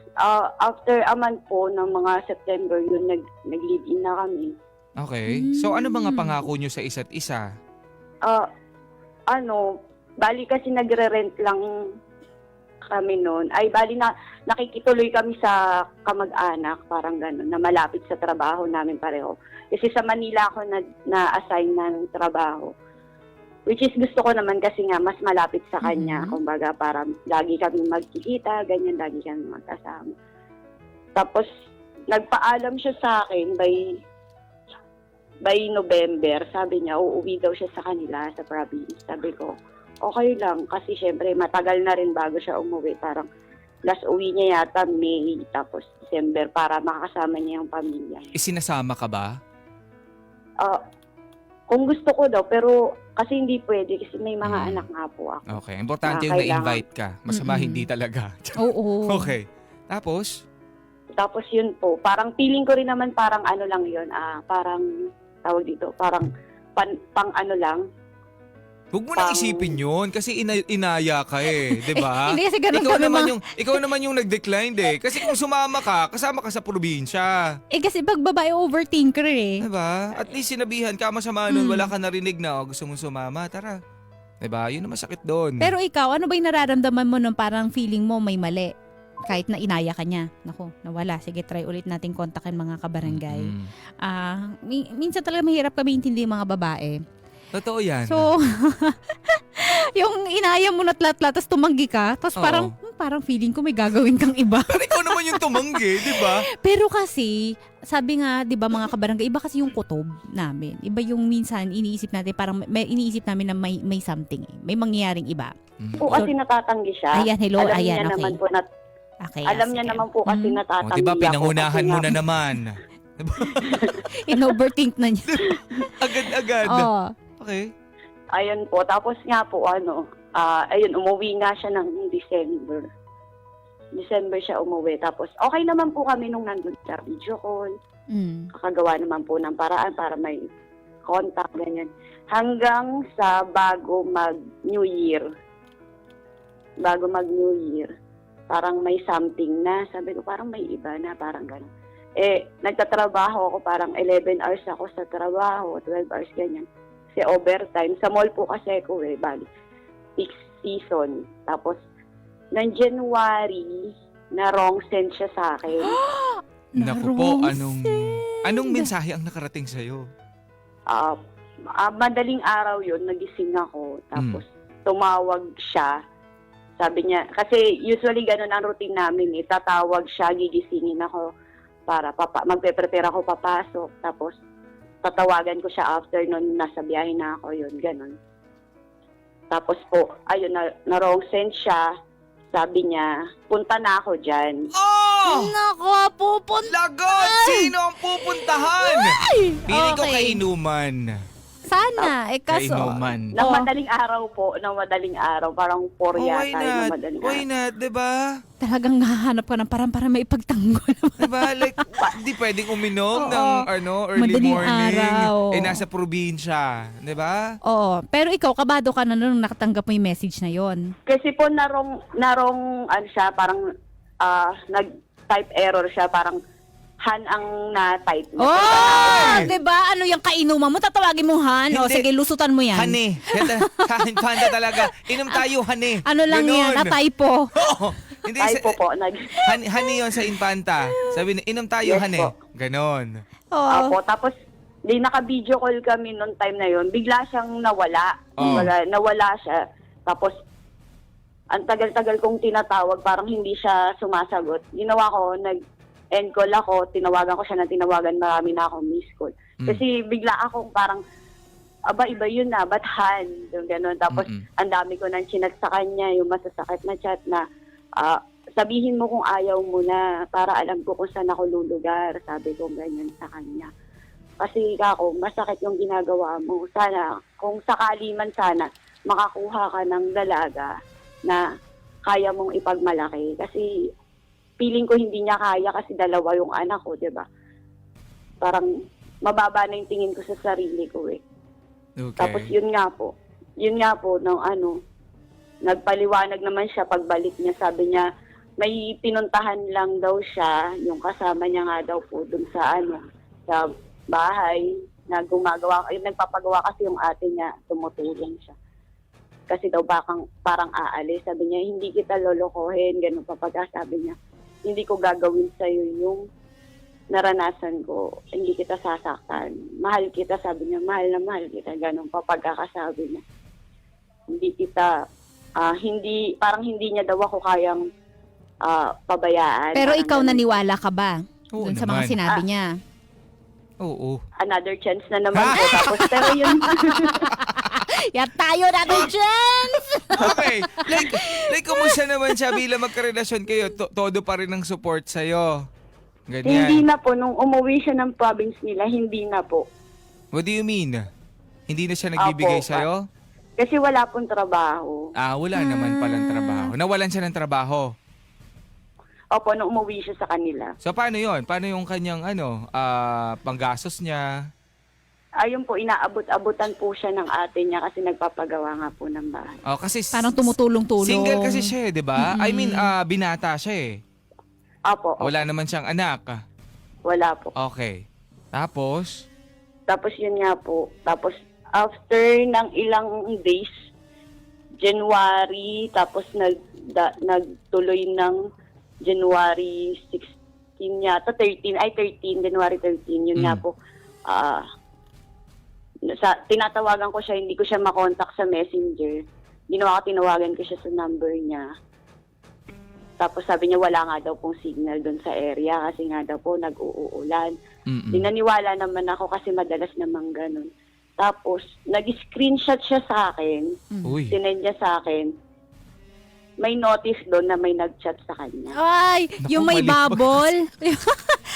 after a month po ng mga September, yun, nag-live-in na kami. Okay. So, ano mga pangako nyo sa isa't isa? Bali kasi nagre-rent lang kami noon. Ay, bali na nakikituloy kami sa kamag-anak, parang gano'n, na malapit sa trabaho namin pareho. Kasi sa Manila ako na-assign na ng trabaho. Which is gusto ko naman kasi nga mas malapit sa kanya. Kumbaga, para lagi kami magkikita, ganyan, lagi kami magkasama. Tapos, nagpaalam siya sa akin by November. Sabi niya, uuwi daw siya sa kanila, sa province. Sabi ko, okay lang. Kasi syempre, matagal na rin bago siya umuwi. Parang last uwi niya yata May, tapos December, para makasama niya yung pamilya. Isinasama ka ba? Kung gusto ko daw, pero kasi hindi pwede kasi may mga Mm. anak nga po ako. Okay. Importante yung Kailangan. na-invite ka. Masama hindi talaga. Oo. Okay. Tapos? Tapos yun po, parang feeling ko rin naman parang ano lang yun, parang tawag dito, parang pang ano lang, Huwag mo na isipin yun kasi inaya ka di ba? Hindi kasi ganun ikaw kami naman ikaw naman yung nag-decline kasi kung sumama ka, kasama ka sa probinsya. kasi pag babae overthinker eh. Di ba? At least sinabihan ka, masama nun, wala ka narinig na, gusto mong sumama, tara. Di ba? Yun ang masakit doon. Pero ikaw, ano ba yung nararamdaman mo nung parang feeling mo may mali? Kahit na inaya ka niya. Naku, nawala. Sige, try ulit nating kontakin mga kabarangay. Minsan talaga mahirap kami intindi yung mga babae. Totoo yan. So, yung inaya mo na tlat-tlat, tapos tumanggi ka, tapos Oo. parang feeling ko may gagawin kang iba. Pero ikaw naman yung tumanggi, di ba? Pero kasi, sabi nga, di ba mga kabarangay, iba kasi yung kutob namin. Iba yung minsan iniisip natin, parang may iniisip namin na may something, may mangyayaring iba. Po kasi natatanggi siya. Ayan, hello, Alam ayan, niya okay. naman po na, Okay, alam niya sige. naman po kasi Mhm. natatanggi Di ba, ako. pinangunahan Kasi mo nga- na naman. In-overthink na niya. Agad-agad. Oo. Okay. Ayun po. Tapos nga po, umuwi nga siya ng December. December siya umuwi. Tapos, okay naman po kami nung nandun sa video call. Mm. Kakagawa naman po ng paraan para may contact, ganyan. Hanggang sa bago mag-New Year. Bago mag-New Year. Parang may something na. Sabi ko, parang may iba na, parang gano'n. Nagtatrabaho ako, parang 11 hours ako sa trabaho, 12 hours, ganyan. Kasi overtime. Sa mall po kasi ako bali. Peak season. Tapos, ng January, na wrong send siya sa akin. Naku po, Na-wrong anong mensahe ang nakarating sa'yo? Madaling araw yun, nagising ako. Tapos, tumawag siya. Sabi niya, kasi usually ganun ang routine namin. Tatawag siya, gigisingin ako para magpe-prepare ako papasok. Tapos, tatawagan ko siya after nun, nasa biyahe na ako yun, ganun. Tapos po, ayun, na-wrong send siya. Sabi niya, punta na ako dyan. Oh! Nako, pupunta. Lagot! Sino ang pupuntahan? Pili ko Okay. kainuman. Sana. Kaso. Kainuman. Nang Oh. madaling araw po, parang 4 Why yata yung not? madaling Why araw. not? Diba? Talagang nahanap ka ng para may ipagtanggol. Diba? Like, di pwedeng uminom Oo. ng early Madaling morning. araw. Nasa probinsya. Diba? Oo. Pero ikaw, kabado ka na nung nakatanggap mo yung message na yon. Kasi po narong siya, parang nag-type error siya, parang Han ang na-type. Oh! Diba? Ano yung kainuman mo? Tatawagin mo Han? O Hindi. sige, lusutan mo yan. Hane. Panda talaga. Inom tayo, hane. Ano lang Ganon. yan? Na-typo. Oo. Hindi, Typo po. hane yun sa infanta. Sabi niya, inom tayo, Yes hane. po. Ganon. Oo. Apo, tapos di naka-video call kami noong time na yon. Bigla siyang nawala. Oh. Nawala siya. Tapos ang tagal-tagal kong tinatawag, parang hindi siya sumasagot. Ginawa ko, nag-end call ako, tinawagan ko siya ng tinawagan, marami na akong miss call. Kasi bigla akong parang, iba yun na, ba't Han? Yung gano'n. Tapos ang dami ko nang chinat sa kanya, yung masasakit na chat na, sabihin mo kung ayaw mo na, para alam ko kung saan ako lulugar. Sabi ko ganyan sa kanya. Kasi ako, masakit yung ginagawa mo. Sana, kung sakali man sana, makakuha ka ng dalaga na kaya mong ipagmalaki. Kasi feeling ko hindi niya kaya kasi dalawa yung anak ko, 'di ba? Parang mababa na yung tingin ko sa sarili ko eh. Okay. Tapos yun nga po nung nagpaliwanag naman siya pagbalik niya, sabi niya may pinuntahan lang daw siya, yung kasama niya nga daw po dun sa sa bahay na gumagawa, nagpapagawa kasi yung ate niya, tumutulong siya. Kasi daw parang aalis. Sabi niya, hindi kita lolokohin. Ganun pa sabi niya, hindi ko gagawin sa'yo yung naranasan ko. Hindi kita sasaktan. Mahal kita, sabi niya. Mahal na mahal kita. Ganun pa pagkakasabi niya. Hindi kita, parang hindi niya daw ako kayang pabayaan. Pero Parang ikaw ganun. naniwala ka ba? Oo Dun sa mga naman. sinabi niya. Oo. Another chance na naman po. Tapos, pero yun, Yan tayo natin chance! Okay. Like, kumusta naman siya bilang magkarelasyon kayo? Todo pa rin ang support sa'yo. Ganyan. hindi na po. Nung umuwi siya ng province nila, hindi na po. What do you mean? Hindi na siya nagbibigay Apo, sa'yo? Kasi wala pong trabaho. Wala naman palang trabaho. Nawalan siya ng trabaho. Opo, nung umuwi siya sa kanila. So, paano yon? Paano yung kanyang, panggastos niya? ayun po, inaabot-abutan po siya ng ate niya kasi nagpapagawa nga po ng bahay. Oh, kasi Parang tumutulong-tulong. single kasi siya, 'di ba? I mean, Mm-mm. binata siya eh. Opo, Wala naman siyang anak. wala po. Okay. Tapos, Tapos yun nga po. Tapos after ng ilang days, January, tapos nagtuloy ng January 16 yata, 13, January 13, yun nga po. Tinatawagan ko siya, hindi ko siya makontak sa messenger. Tinawagan ko siya sa number niya. Tapos sabi niya wala nga daw pong signal doon sa area kasi nga daw po nag-uulan. Dinaniwala naman ako kasi madalas namang ganun. Tapos nag-screenshot siya sa akin, uy. sinend niya sa akin. May notice doon na may nag-chat sa kanya. Ay, yung may mali ba? bubble.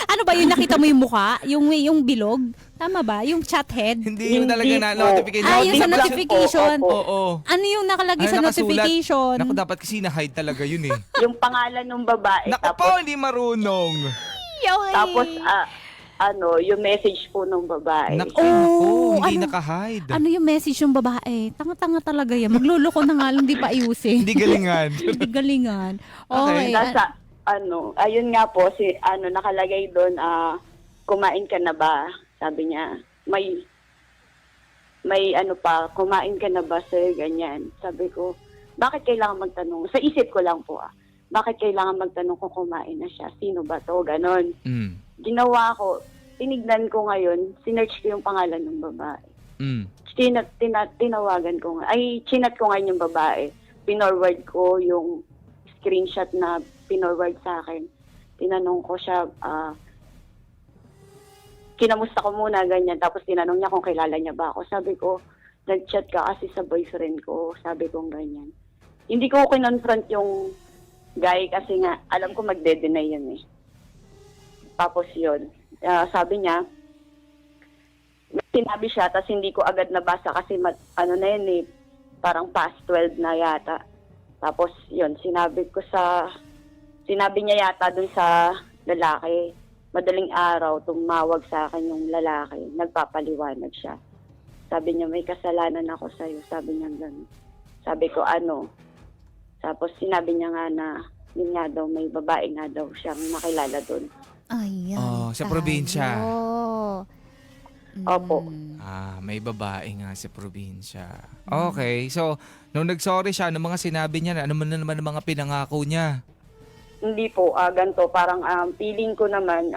Ano ba yun? Nakita mo yung mukha? Yung bilog? Tama ba? Yung chat head? Hindi mo talaga Hindi na po. notification. Ah, yung sa Notice lang notification. po, Oo. Ano yung nakalagay Ano sa nakasulat? notification? Naku, dapat kasi na-hide talaga yun eh. Yung pangalan ng babae. Naku po, hindi marunong. Okay. Tapos yung message po ng babae. Naku, naku, hindi ano? nakahide. Ano yung message ng babae? Tanga-tanga talaga yan. Magluloko na nga lang, di pa ayusin. Hindi galingan. Hindi galingan. Okay. Okay. Nasa, ayun nga po, nakalagay doon, kumain ka na ba? Sabi niya, may kumain ka na ba, sir? Ganyan. Sabi ko, bakit kailangan magtanong? Sa isip ko lang po, bakit kailangan magtanong kung kumain na siya? Sino ba to? Ganon. Ginawa ko, tinignan ko ngayon, sinearch ko yung pangalan ng babae. Tinawagan ko chinat ko ngayon yung babae. Pinorward ko yung screenshot na pinorward sa akin. Tinanong ko siya, kinamusta ko muna, ganyan. Tapos tinanong niya kung kilala niya ba ako. Sabi ko, nag-chat ka kasi sa boyfriend ko. Sabi ko ganyan. Hindi ko kinonfront yung guy kasi nga, alam ko magde-deny yun eh. Tapos yun, sabi niya, may sinabi siya, tapos hindi ko agad nabasa kasi na yun eh, parang past 12 na yata. Tapos yun, sinabi niya yata dun sa lalaki, madaling araw, tumawag sa akin yung lalaki, nagpapaliwanag siya. Sabi niya, may kasalanan ako sa'yo. Sabi niya gano'n. Sabi ko, ano? Tapos sinabi niya nga na, yun nga daw, may babae nga daw siyang nakilala doon. Ayan. Oh, sa probinsya. Opo. May babae nga sa probinsya. Okay, so, nung nag-sorry siya, ano mga sinabi niya? Ano man naman ang mga pinangako niya? Hindi po, ganito, parang feeling ko naman,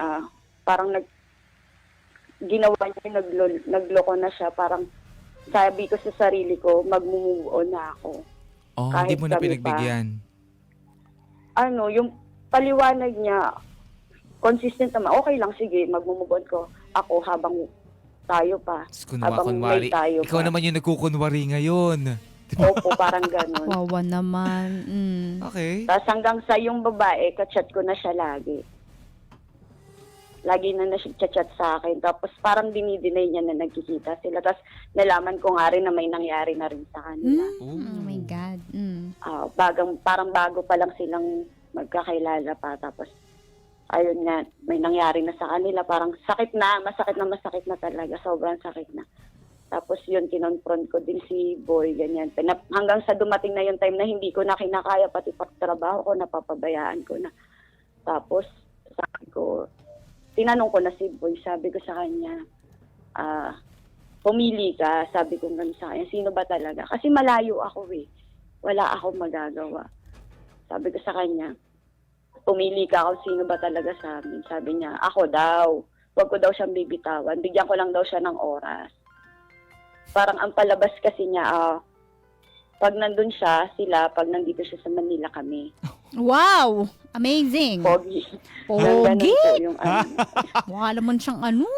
parang ginawa niya, nagloko na siya, parang sabi ko sa sarili ko, mag-move on na ako. Oh, Kahit hindi mo na kami pinagbigyan. Yung paliwanag niya, consistent naman, okay lang, sige, mag-move on ko ako habang tayo pa. Habang Kunwari, may tayo ikaw pa. naman yung nagkukunwari ngayon. Opo, parang ganun. Wawa naman. Okay. Tapos hanggang sa yung babae, kachat ko na siya lagi. Lagi na siya chat sa akin. Tapos parang dinidinay niya na nagkikita sila. Tapos nalaman ko nga rin na may nangyari na rin sa kanila. Oh my God. Parang bago pa lang silang magkakilala pa. Tapos ayun nga, may nangyari na sa kanila. Parang masakit na talaga. Sobrang sakit na. Tapos yun, kinonfront ko din si Boy, ganyan. Hanggang sa dumating na yung time na hindi ko na kinakaya, pati pagtrabaho ko, napapabayaan ko na. Tapos, sabi ko, tinanong ko na si Boy, sabi ko sa kanya, pumili ka, sabi ko ganun sa kanya, sino ba talaga? Kasi malayo ako eh. Wala akong magagawa. Sabi ko sa kanya, pumili ka kung sino ba talaga sa amin. Sabi niya, ako daw. Huwag ko daw siyang bibitawan. Bigyan ko lang daw siya ng oras. Parang ang palabas kasi niya, pag nandun sila, pag nandito siya sa Manila kami. Wow! Amazing! Pogi. Pogi? Ganun po yung Mukha naman siyang ano.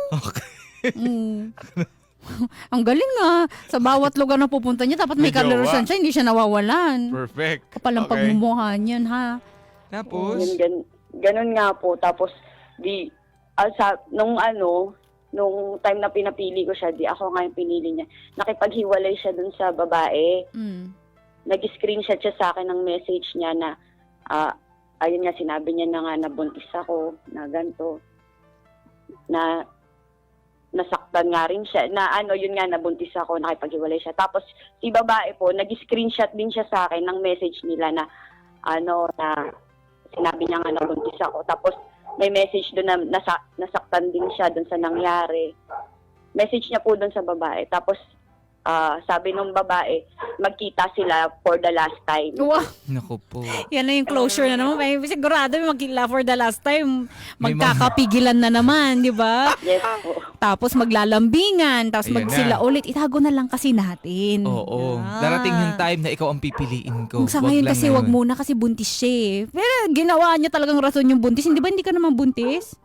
Ang galing nga. Sa bawat lugar na pupunta niya, dapat may May jowa. karelasyon siya, hindi siya nawawalan. Perfect. Kapalang pagmumukha niyan, ha? Tapos, ganun nga po. Tapos, nung time na pinapili ko siya, di ako nga yung pinili niya. Nakipaghiwalay siya dun sa babae. Nag-screenshot siya sa akin ng message niya na, ayun nga, sinabi niya na nga nabuntis ako, na ganito, na nasaktan nga rin siya, na yun nga, nabuntis ako, nakipaghiwalay siya. Tapos, si babae po, nag-screenshot din siya sa akin ng message nila na, na sinabi niya nga nabuntis ako. Tapos, may message doon na nasaktan din siya doon sa nangyari. Message niya po doon sa babae. Tapos, sabi nung babae, magkita sila for the last time. Wow. Naku po. Yan na yung closure na naman. May sigurado may magkila for the last time. May Magkakapigilan na naman, di ba? Yes po. Tapos maglalambingan, tapos Ayan sila na. ulit. Itago na lang kasi natin. Oo. Ah. Darating yung time na ikaw ang pipiliin ko. Kung sa Wag ngayon lang kasi wag ngayon. muna kasi buntis siya eh. Pero ginawa niya talagang rason yung buntis. Hindi ba hindi ka naman buntis?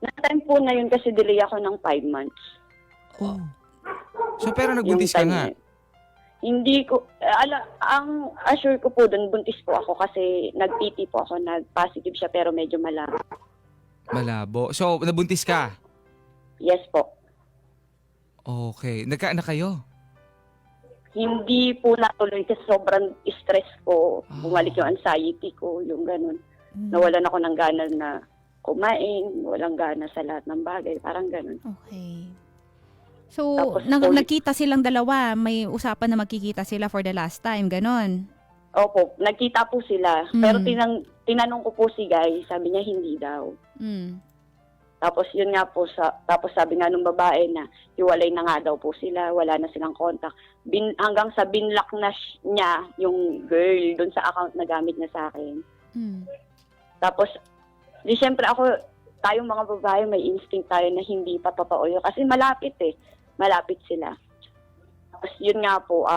Na-time po na yun kasi delay ako ng 5 months. Oh. So, pero Yung nagbuntis ka time nga. na yun. Hindi ko, ang assure ko po doon, buntis po ako kasi nag-PT po ako, nag-positive siya pero medyo malabo. Malabo. So, nabuntis ka? Yes po. Okay. Nagkaanak kayo? Hindi po natuloy kasi sobrang stress ko. Bumalik yung anxiety ko, yung ganun. Nawalan ako ng gana na kumain, walang gana sa lahat ng bagay, parang ganun. Okay. So, Tapos po- nagkita silang dalawa. May usapan na magkikita sila for the last time. Ganon. Opo, nagkita po sila. Mm. Pero tinanong ko po si Guy, sabi niya hindi daw. Mm. Tapos yun nga po, tapos sabi nga nung babae na hiwalay na nga daw po sila, wala na silang contact. Hanggang sa binlock na niya yung girl doon sa account na gamit niya sa akin. Mm. Tapos, di syempre ako, tayong mga babae, may instinct tayo na hindi pa totoo yun. Kasi malapit malapit sila. Tapos yun nga po,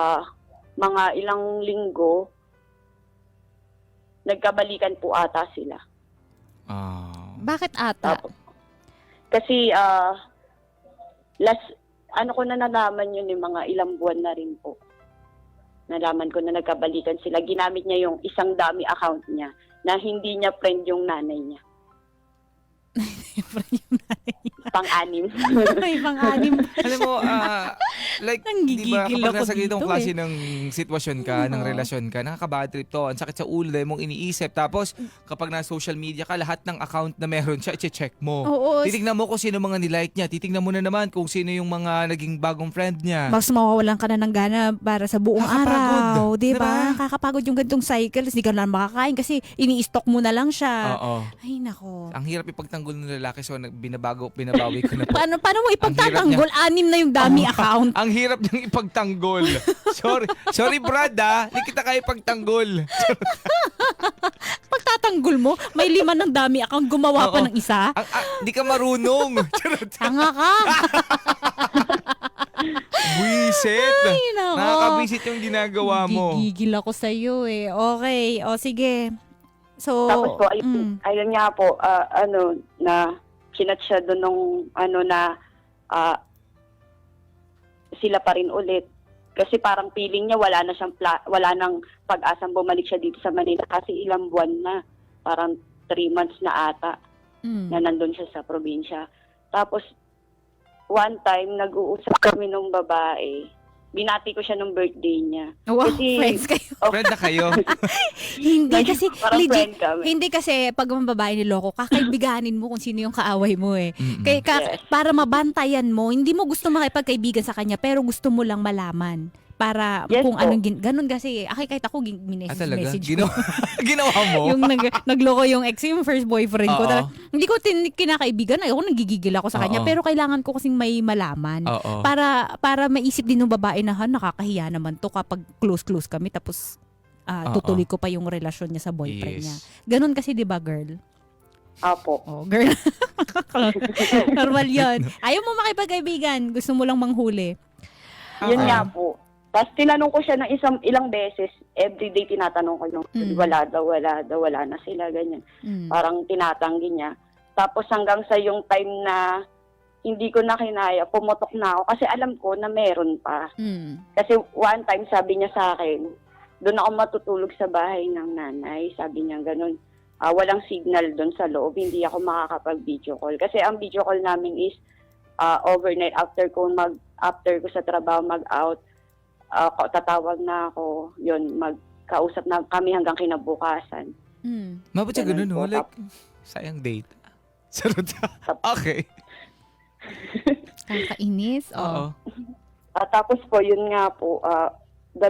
mga ilang linggo, nagkabalikan po ata sila. Bakit ata? Tapos, kasi, ko na nalaman yun yung mga ilang buwan na rin po. Nalaman ko na nagkabalikan sila. Ginamit niya yung isang dami account niya na hindi niya friend yung nanay niya. Pang-anim. May pang-anim. Alam mo, like, di ba, Nanggigigil kapag ako nasa ganitong dito klase ng sitwasyon ka, ng Oo. relasyon ka, nakaka-bad trip to. Ang sakit sa ulo, dahil mong iniisip. Tapos, kapag na social media ka, lahat ng account na meron siya, i-check mo. Oo. Titignan mo kung sino mga nilike niya. Titignan mo na naman kung sino yung mga naging bagong friend niya. Mas mawawalan ka na ng gana para sa buong Nakakapagod. araw. Di Diba? ba? Kakapagod yung gantong cycle. Hindi ka na makakain kasi ini-stock mo na lang siya. Oo. Ay, nako. Ang hirap ipagtanggol ng lalaki, so binabawi ko na po. Paano mo Ang ipagtatanggol? Anim na yung dami account. Ang hirap niyang ipagtanggol. Sorry Brad hindi kita kaya ipagtanggol. Pagtatanggol mo, may 5 ng dami account. Gumawa pa Oo. ng isa. Di ka marunong. Charot. Tanga ka. Buisit. Ay, nako. Nakakabisit yung ginagawa mo. Gigigil ako sa iyo eh. Okay. O sige. So, Tapos po, ayun nga po, na chinat siya doon nung, sila pa rin ulit. Kasi parang feeling niya wala nang pag-asang bumalik siya dito sa Manila kasi ilang buwan na. Parang 3 months na ata na nandun siya sa probinsya. Tapos, one time, nag-uusap kami nung babae. Binati ko siya nung birthday niya. wow, kasi- friends kayo. Friend na kayo. Hindi kasi, Parang legit, friend kami. hindi kasi pag mga babae niloko, kakaibiganin mo kung sino yung kaaway mo eh. Mm-mm. Yes. Para mabantayan mo, hindi mo gusto makipagkaibigan sa kanya, pero gusto mo lang malaman. Para Yes kung po. anong, ganun kasi, kahit ako, Talaga? message ko. Ginawa mo? Yung nagloko yung ex, yung first boyfriend ko. Oo. Hindi ko kinakaibigan, ayoko nagigigil ako sa kanya, Oo. pero kailangan ko kasing may malaman. Oo. Para maisip din ng babae na, nakakahiya naman to kapag close kami, tapos Oo. tutuloy ko pa yung relasyon niya sa boyfriend Yes. niya. Ganun kasi, di ba, girl? Apo. Oh, girl. Normal yun. Ayaw mo makipagkaibigan, gusto mo lang manghuli. Yun Okay. nga po. Tapos tinanong ko siya ng ilang beses, everyday tinatanong ko yung wala na sila, ganyan. Parang tinatanggi niya. Tapos hanggang sa yung time na hindi ko na kinaya, pumutok na ako kasi alam ko na meron pa. Kasi one time sabi niya sa akin, doon ako matutulog sa bahay ng nanay. Sabi niya ganun, walang signal doon sa loob, hindi ako makakapag-video call. Kasi ang video call namin is overnight after ko sa trabaho mag-out. Tatawag na ako, yun, magkausap na kami hanggang kinabukasan. Mabot siya ganun, Ganun po, Like, sayang date. Sarot. Okay. Kakainis. Oo. Tapos po, yun nga po, 2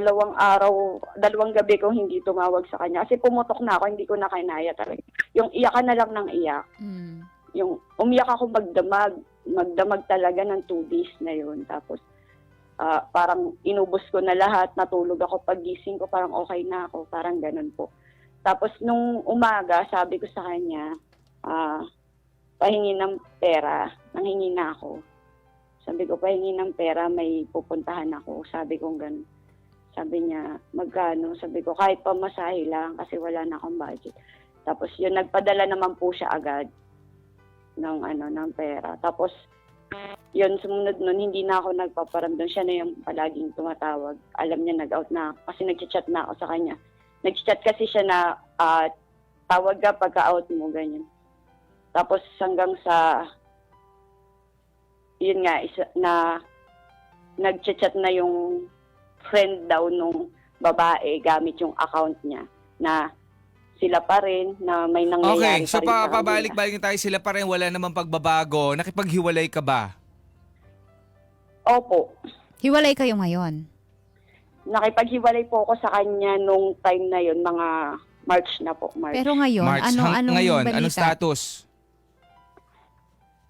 gabi ko hindi tumawag sa kanya. Kasi pumutok na ako, hindi ko na kinaya talaga. Yung iyak ka na lang ng iyak. Mm. Yung umiyak ako magdamag talaga ng 2 days na yun. Tapos, parang inubos ko na lahat, natulog ako, paggising ko, parang okay na ako, parang ganun po. Tapos, nung umaga, sabi ko sa kanya, pahingi ng pera, nanghingi na ako. Sabi ko, pahingi ng pera, may pupuntahan ako. Sabi ko gano'n. Sabi niya, magkano? Sabi ko, kahit pamasahe lang kasi wala na akong budget. Tapos yun, nagpadala naman po siya agad ng pera. Tapos, yun, sumunod nun, hindi na ako nagpaparamdam. Siya na yung palaging tumatawag. Alam niya, nag-out na ako. Kasi nag-chat na ako sa kanya. Nag-chat kasi siya na, tawag ka pagka-out mo, ganyan. Tapos hanggang sa yun nga, nag-chat na yung friend daw nung babae gamit yung account niya na sila pa rin, na may Okay, nangyayari so pa rin sa kanila. pabalik-balik tayo, sila pa rin, wala namang pagbabago. Nakipaghiwalay ka ba? Opo. Hiwalay kayo ngayon? Nakipaghiwalay po ako sa kanya nung time na yun, mga March na po. March. Pero ngayon, March. anong Ngayon, balita? anong status?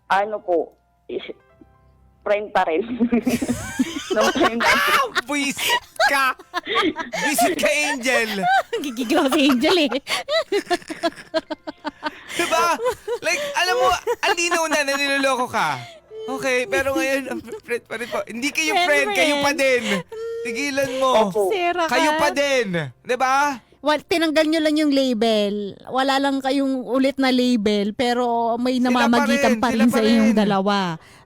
Ano po, friend pa rin. Nung time na Visit ka! Visit ka, Angel! Gigigil ako si Angel eh. Diba? Like, alam mo, andinaw na niloloko ka. Okay, pero ngayon, friend pa rin po. Hindi kayo friend, kayo pa din. Tigilan mo. Opo. Sira ka. Kayo pa din. Diba? Tinanggal nyo lang yung label. Wala lang kayong ulit na label, pero may Sila namamagitan pa pa rin, rin sila sa pa inyong rin. dalawa.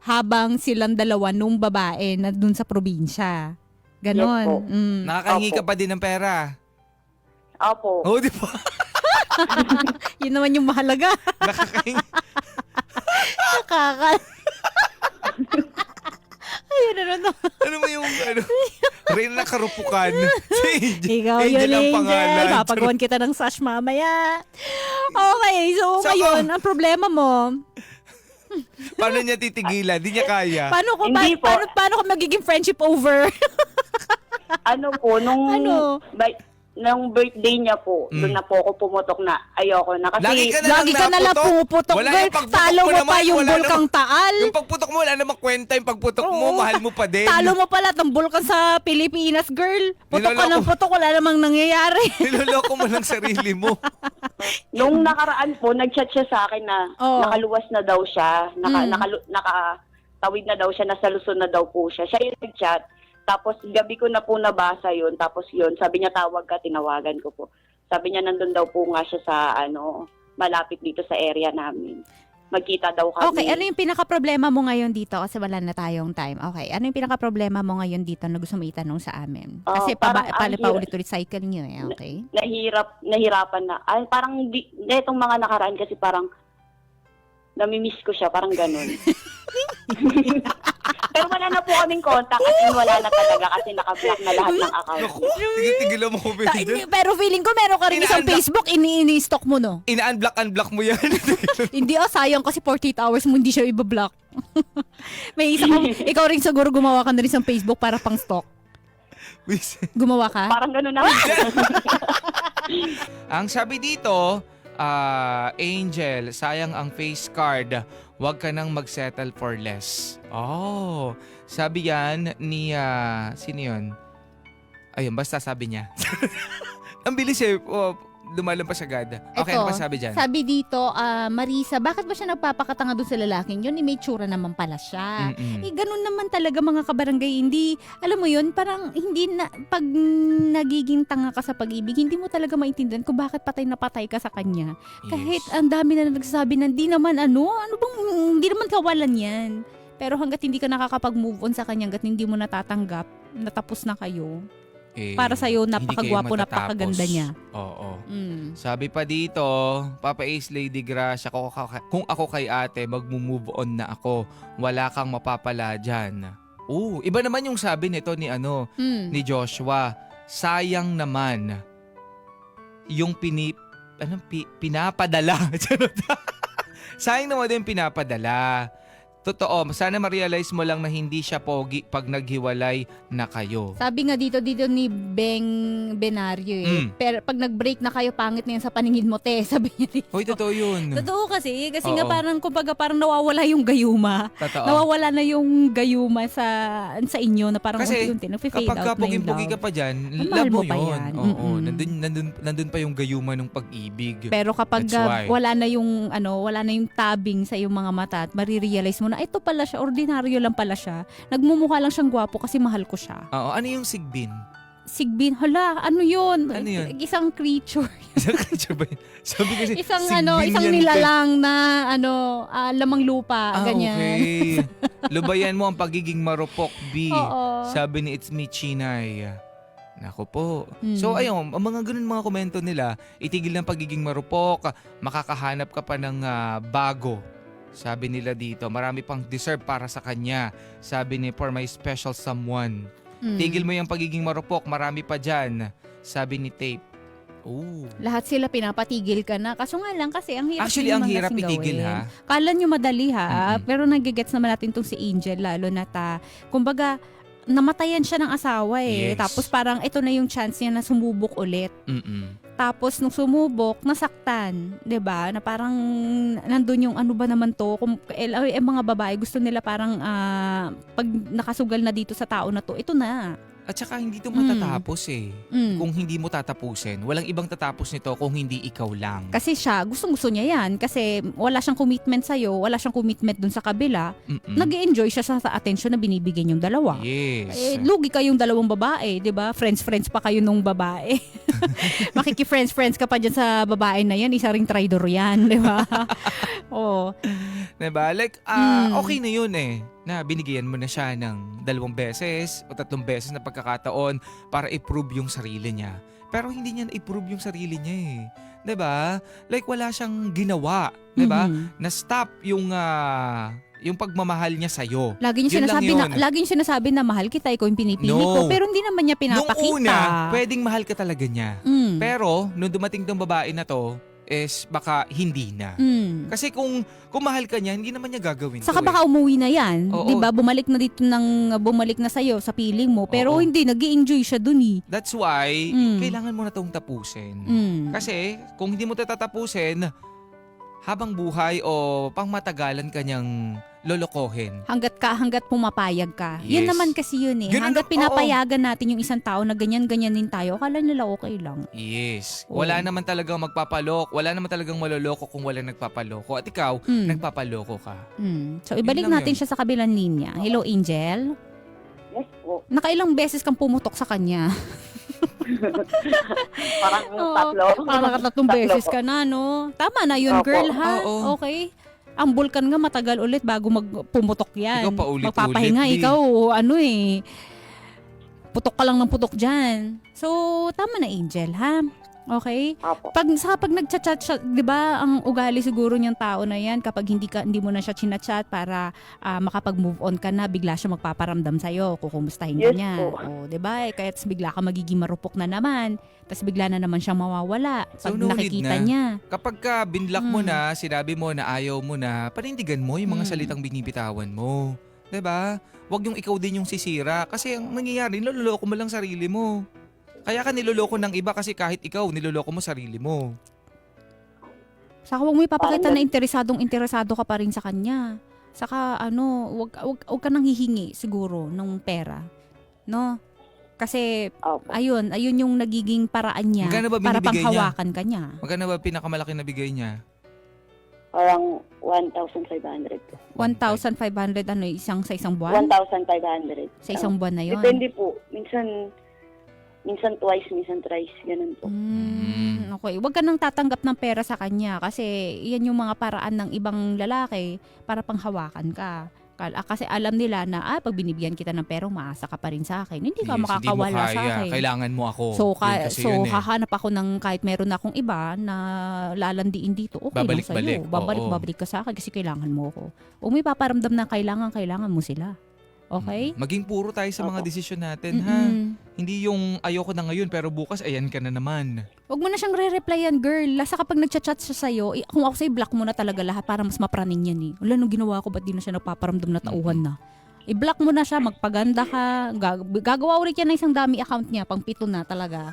Habang silang dalawa nung babae na dun sa probinsya. Ganon. Yes po. Nakakahingi Opo. ka pa din ng pera. Opo. Oh, di ba? Yun naman yung mahalaga. Nakakahingi. Nakaka... Ayun, ano. Ano mo yung, rin na karupukan. Si Angel. Ikaw Angel yun, ang Angel. pangalan. Papagawan kita ng sash mamaya. Okay, so Saka- ngayon, ang problema mo, Paano niya titigilan? Di niya kaya. Hindi po. paano ko magiging friendship over? Ano po, nung nung birthday niya po, doon na po ako pumutok na ayoko na. Kasi Lagi Lagi ka na lang pumuputok, Wala girl. yung pagputok Talo mo mo pa naman, yung wala bulkang taal. Yung pagputok mo, wala namang kwenta. Yung pagputok mo, Oo. mahal mo pa din. Talo mo pala ng bulkan sa Pilipinas, girl. Putok ka Niloloko. ng putok, wala namang nangyayari. Niloloko mo lang sarili mo. nung nakaraan po, nag-chat siya sa akin na Oo. nakaluwas na daw siya, Mm. nakatawid na daw siya, nasa Luzon na daw po siya. Siya yung nag-chat. Tapos gabi ko na po nabasa yun. Tapos yun, sabi niya tawag ka, tinawagan ko po. Sabi niya nandun daw po nga siya sa malapit dito sa area namin. Magkita daw kami. Okay, ano yung pinaka-problema mo ngayon dito? Kasi wala na tayong time. Okay, ano yung pinaka-problema mo ngayon dito na gusto mo itanong sa amin? Kasi parang ang paulit-ulit cycle nyo eh, okay? Nahirapan na. Ay, parang itong mga nakaraan kasi parang namimiss ko siya, parang ganun. Pero wala na po kaming contact kasi wala na talaga kasi naka-block na lahat ng account. Naku, tigil-tigilan mo ko, Angel. Pero feeling ko meron ka rin isang Ina-unblock- Facebook, ini-stalk mo, no? Ina-unblock mo yan. Hindi sayang kasi 48 hours mo hindi siya ibablock. May isa kang, ikaw rin siguro gumawa ka na rin sa Facebook para pang stalk. Gumawa ka? Parang ganun na. Ang sabi dito, Angel, sayang ang face card. Huwag ka nang mag-settle for less. Oh, sabi yan ni, sino yun? Ayun, basta sabi niya. Ang bilis eh. Oh, lumalampas agad. Okay, ano pa sabi dyan? Sabi dito, Marisa, bakit ba siya nagpapakatanga doon sa lalaking yun? May tsura naman pala siya. Mm-mm. Ganun naman talaga mga kabarangay. Hindi, alam mo yun, parang hindi na, pag nagiging tanga ka sa pag-ibig, hindi mo talaga maintindihan kung bakit patay na patay ka sa kanya. Kahit ang dami na nagsasabi na hindi naman hindi naman kawalan yan. Pero hanggat hindi ka nakakapag-move on sa kanya, hanggat hindi mo natatanggap, natapos na kayo. Para sa'yo, hindi napakagwapo, kayo matatapos. napakaganda niya. Oo. Mm. Sabi pa dito, Papa Ace, Lady Gracia, kung ako kay ate, mag-move on na ako. Wala kang mapapala dyan. Iba naman yung sabi nito ni ni Joshua. Sayang naman yung pinapadala. Sayang naman din pinapadala. Totoo, sana ma-realize mo lang na hindi siya pogi pag naghiwalay na kayo. Sabi nga dito ni Beng Benario pero pag nag-break na kayo, pangit na yan sa paningin mo, te. Sabi niya dito. Hoy, totoo yun. Totoo kasi nga Oo. parang kumbaga parang nawawala yung gayuma. Totoo. Nawawala na yung gayuma sa inyo na parang Kasi unti-unti nag-fade Kapag out na yung puging-pugi ka love. pa dyan, Mahal love mo mo pa yun. yan. Oo, Mm-mm. nandun pa yung gayuma ng pag-ibig. Pero kapag That's why. wala na yung tabing sa iyong mga mata at marirealize mo na ito pala siya, ordinaryo lang pala siya. Nagmumukha lang siyang gwapo kasi mahal ko siya. Oo, ano yung sigbin? Sigbin, hala, ano yun? Ano yun? Isang creature. Isang creature ba yun? Sabi kasi, Isang sigbin isang yan, te. nilalang na lamang lupa, ganyan. Okay. Lubayan mo ang pagiging marupok, B. Oo. Sabi ni It's Me, Chinay. Nako po. Hmm. So ayun, ang mga ganun mga komento nila, itigil ng pagiging marupok, makakahanap ka pa ng bago. Sabi nila dito, marami pang deserve para sa kanya. Sabi ni For My Special Someone. Mm. Tigil mo yung pagiging marupok, marami pa dyan. Sabi ni Tape. Ooh. Lahat sila pinapatigil ka na. Kaso nga lang kasi ang hirap Actually, din ang naman hirap kasing itigil gawin. ha. Kala nyo madali ha, Mm-mm. pero nagigets naman natin tong si Angel lalo na kumbaga, namatayan siya ng asawa Yes. Tapos parang ito na yung chance niya na sumubok ulit. Mm-mm. Tapos nung sumubok, nasaktan, 'di ba? Na parang nandun yung ano ba naman to, kung mga babae gusto nila parang pag nakasugal na dito sa tao na to, ito na. At saka hindi ito matatapos Mm. Kung hindi mo tatapusin, walang ibang tatapos nito kung hindi ikaw lang. Kasi siya, gustong-gusto niya yan. Kasi wala siyang commitment sa'yo, wala siyang commitment dun sa kabila. Mm-mm. Nag-enjoy siya sa attention na binibigyan yung dalawa. Yes. Lugi kayong dalawang babae, di ba? Friends pa kayo nung babae. Makiki-friends ka pa dyan sa babae na yan. Isa ring traidor yan, di ba? Oo. Diba? Like, Mm. okay na yun na binigyan mo na siya ng 2 beses o 3 beses na pagkakataon para i-prove yung sarili niya. Pero hindi niya na-prove yung sarili niya 'Di ba? Like, wala siyang ginawa. 'Di ba? Mhm. Na-stop yung pagmamahal niya sa'yo. Lagi niya Yun lang sinasabi yun. laging sinasabi na mahal kita, ikaw yung pinipili No. ko. Pero hindi naman niya pinapakita. Nung una, pwedeng mahal ka talaga niya. Mm. Pero, nung dumating tong babae na to, is baka hindi na. Mm. Kasi kung mahal ka niya, hindi naman niya gagawin Saka to baka umuwi na yan. Oo. 'Di ba? Bumalik na sa'yo sa piling mo. Pero Oo. hindi, nag-i-enjoy siya dun That's why, Mm. kailangan mo na tong tapusin. Mm. Kasi, kung hindi mo tatapusin, habang buhay o pangmatagalan kanyang lolokohin. Hanggat pumapayag ka. Yes. Yun naman kasi yun Ganun Hanggat na- pinapayagan natin yung isang tao na ganyan-ganyanin tayo, akala nila okay lang. Yes. Oo. Wala naman talagang magpapalok. Wala naman talagang maloloko kung walang nagpapaloko. At ikaw, Mm. nagpapaloko ka. So, ibalik Yun lang natin yun. siya sa kabilang linya. Hello, Angel. Yes po. Nakailang beses kang pumutok sa kanya? Parang Oo. tatlo. Parang tatlong Tatlo beses po. ka na, no? Tama na yun, Opo. girl, ha? Oo. Okay. Ang vulkan nga matagal ulit bago magpumutok yan. Ikaw paulit-ulit, Magpapahinga, di. ikaw, putok ka lang ng putok dyan. So, tama na, Angel, ha? Okay? Opo. Pag nagchat-chat siya, 'di ba, ang ugali siguro niyang tao na 'yan kapag hindi mo na siya chinachat para makapag-move on ka na, bigla siya magpaparamdam sa iyo, kukumustahin ka Yes niya. po. O, 'di ba? Kaya bigla ka magiging marupok na naman, tapos bigla na naman siyang mawawala pag So, no need nakikita na. niya. Kapag ka binlock mo na, sinabi mo na ayaw mo na, panindigan mo yung mga Mm. salitang binibitawan mo. 'Di ba? Huwag yung ikaw din yung sisira. Kasi ang nangyayari, niloloko mo lang sarili mo. Kaya ka niloloko ng iba kasi kahit ikaw, niloloko mo sarili mo. Saka huwag mo ipapakita Parang- na interesado ka pa rin sa kanya. Saka wag ka nang hihingi siguro ng pera. No? Kasi Opo. ayun yung nagiging paraan niya Magkano ba para binibigay niya? panghawakan ka niya. Magkano ba pinakamalaki na bigay niya? Parang 1,500 po. 1,500 sa isang buwan? 1,500. Sa isang buwan na 'yon. Depende po. Minsan twice, minsan thrice. Ganun po. Okay. Huwag ka nang tatanggap ng pera sa kanya kasi yan yung mga paraan ng ibang lalaki para panghawakan ka. Kasi alam nila na pag binibigyan kita ng pera, maasa ka pa rin sa akin. Hindi ka Yes, makakawala hindi mo kaya. sa akin. Kailangan mo ako. So, Yun kasi yun eh. hahanap ako ng kahit meron akong iba na lalandiin dito. Okay Babalik-balik, lang sa'yo. oo. Babalik ka sa akin kasi kailangan mo ako. O may paparamdam na kailangan mo sila. Okay? Maging puro tayo sa mga Opo. desisyon natin, ha? Mm-mm. Hindi yung ayoko na ngayon pero bukas ayan ka na naman. Huwag mo na siyang re-replyan, girl. Lasa kapag nagchat-chat siya sa'yo, kung ako sa'yo, block mo na talaga lahat para mas mapraning yan eh. Wala, nung ginawa ko, ba't di na siya nagpaparamdam na tauhan na? I-block mo na siya, magpaganda ka. Gagawa ulit yan ng isang dummy account niya, pang 7 na talaga.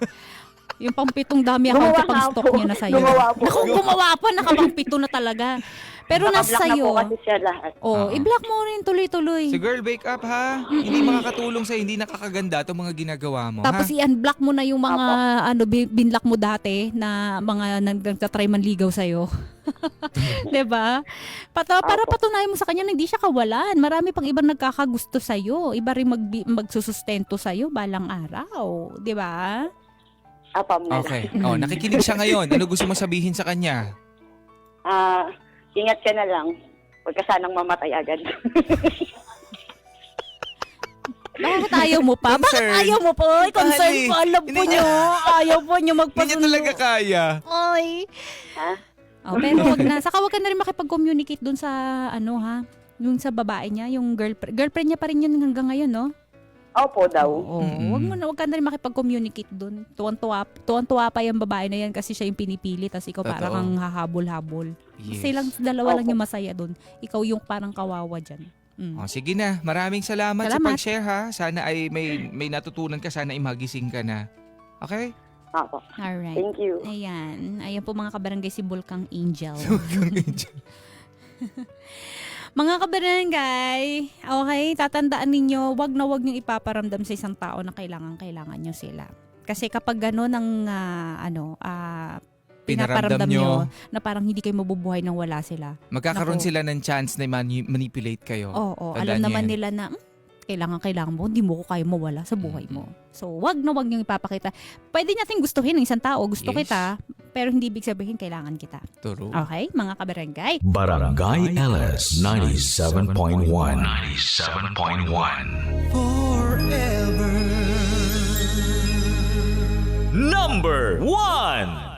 Yung pang 7 dummy account niya, pang stalk niya na sa'yo. Gumawa po. Naku, gumawa pa, nakapang 7 na talaga. Pero nasa Nakablock na sa'yo. po kasi siya lahat. Oh, i-block mo rin tuloy-tuloy. So girl, wake up ha. Hindi makakatulong sa'yo, hindi nakakaganda itong mga ginagawa mo. Tapos ha? i-unblock mo na yung mga binlock mo dati na mga nagtatry manligaw sa'yo. 'Di ba? Para patunayan mo sa kanya na hindi siya kawalan. Marami pang ibang nagkakagusto sa'yo. Iba rin magsusustento sa'yo balang araw. 'Di ba? Apam na Okay. Oh, nakikinig siya ngayon. Ano gusto mo sabihin sa kanya? Ingat ka na lang. Huwag ka sanang mamatay agad. Bakit ayaw mo pa? Bakit Concern. ayaw mo pa? Oy, concern Dali. po. Alam po Hindi nyo. Ayaw po nyo Hindi niya magpasundo. talaga kaya. Oy. Ha? Oh, pero wag na. Saka wag ka na rin makipag-communicate dun sa dun sa babae niya, yung girlfriend niya pa rin yun hanggang ngayon, no? Opo daw. Oo. Wag ka na rin makipag-communicate dun. Tuwan-tuwa pa yung babae na yan kasi siya yung pinipili tas ikaw parang Totoo. kang hahabol-habol. Yes. Silang dalawa lang Opo. yung masaya dun. Ikaw yung parang kawawa dyan. Oh, sige na. Maraming salamat sa Salamat. pag-share ha. Sana ay may natutunan ka. Sana ay magising ka na. Okay? Opo. Alright. Thank you. Ayan. Ayan po mga kabarangay, si Bulkang Angel. Mga kabarangay, okay, tatandaan ninyo, wag na wag nyo ipaparamdam sa isang tao na kailangan nyo sila. Kasi kapag gano'n ang pinaparamdam nyo na parang hindi kayo mabubuhay nang wala sila. Magkakaroon Naku. sila ng chance na manipulate kayo. Oo, Tandaan alam nyo naman yan. nila na kailangan mo, hindi mo ko kaya mawala sa buhay mo. So, wag na wag nyo ipapakita. Pwede natin gustuhin ng isang tao, gusto Yes. kita, pero hindi ibig sabihin kailangan kita. Turo. Okay, mga kabarangay? Barangay LS 97.1 97.1 Number 1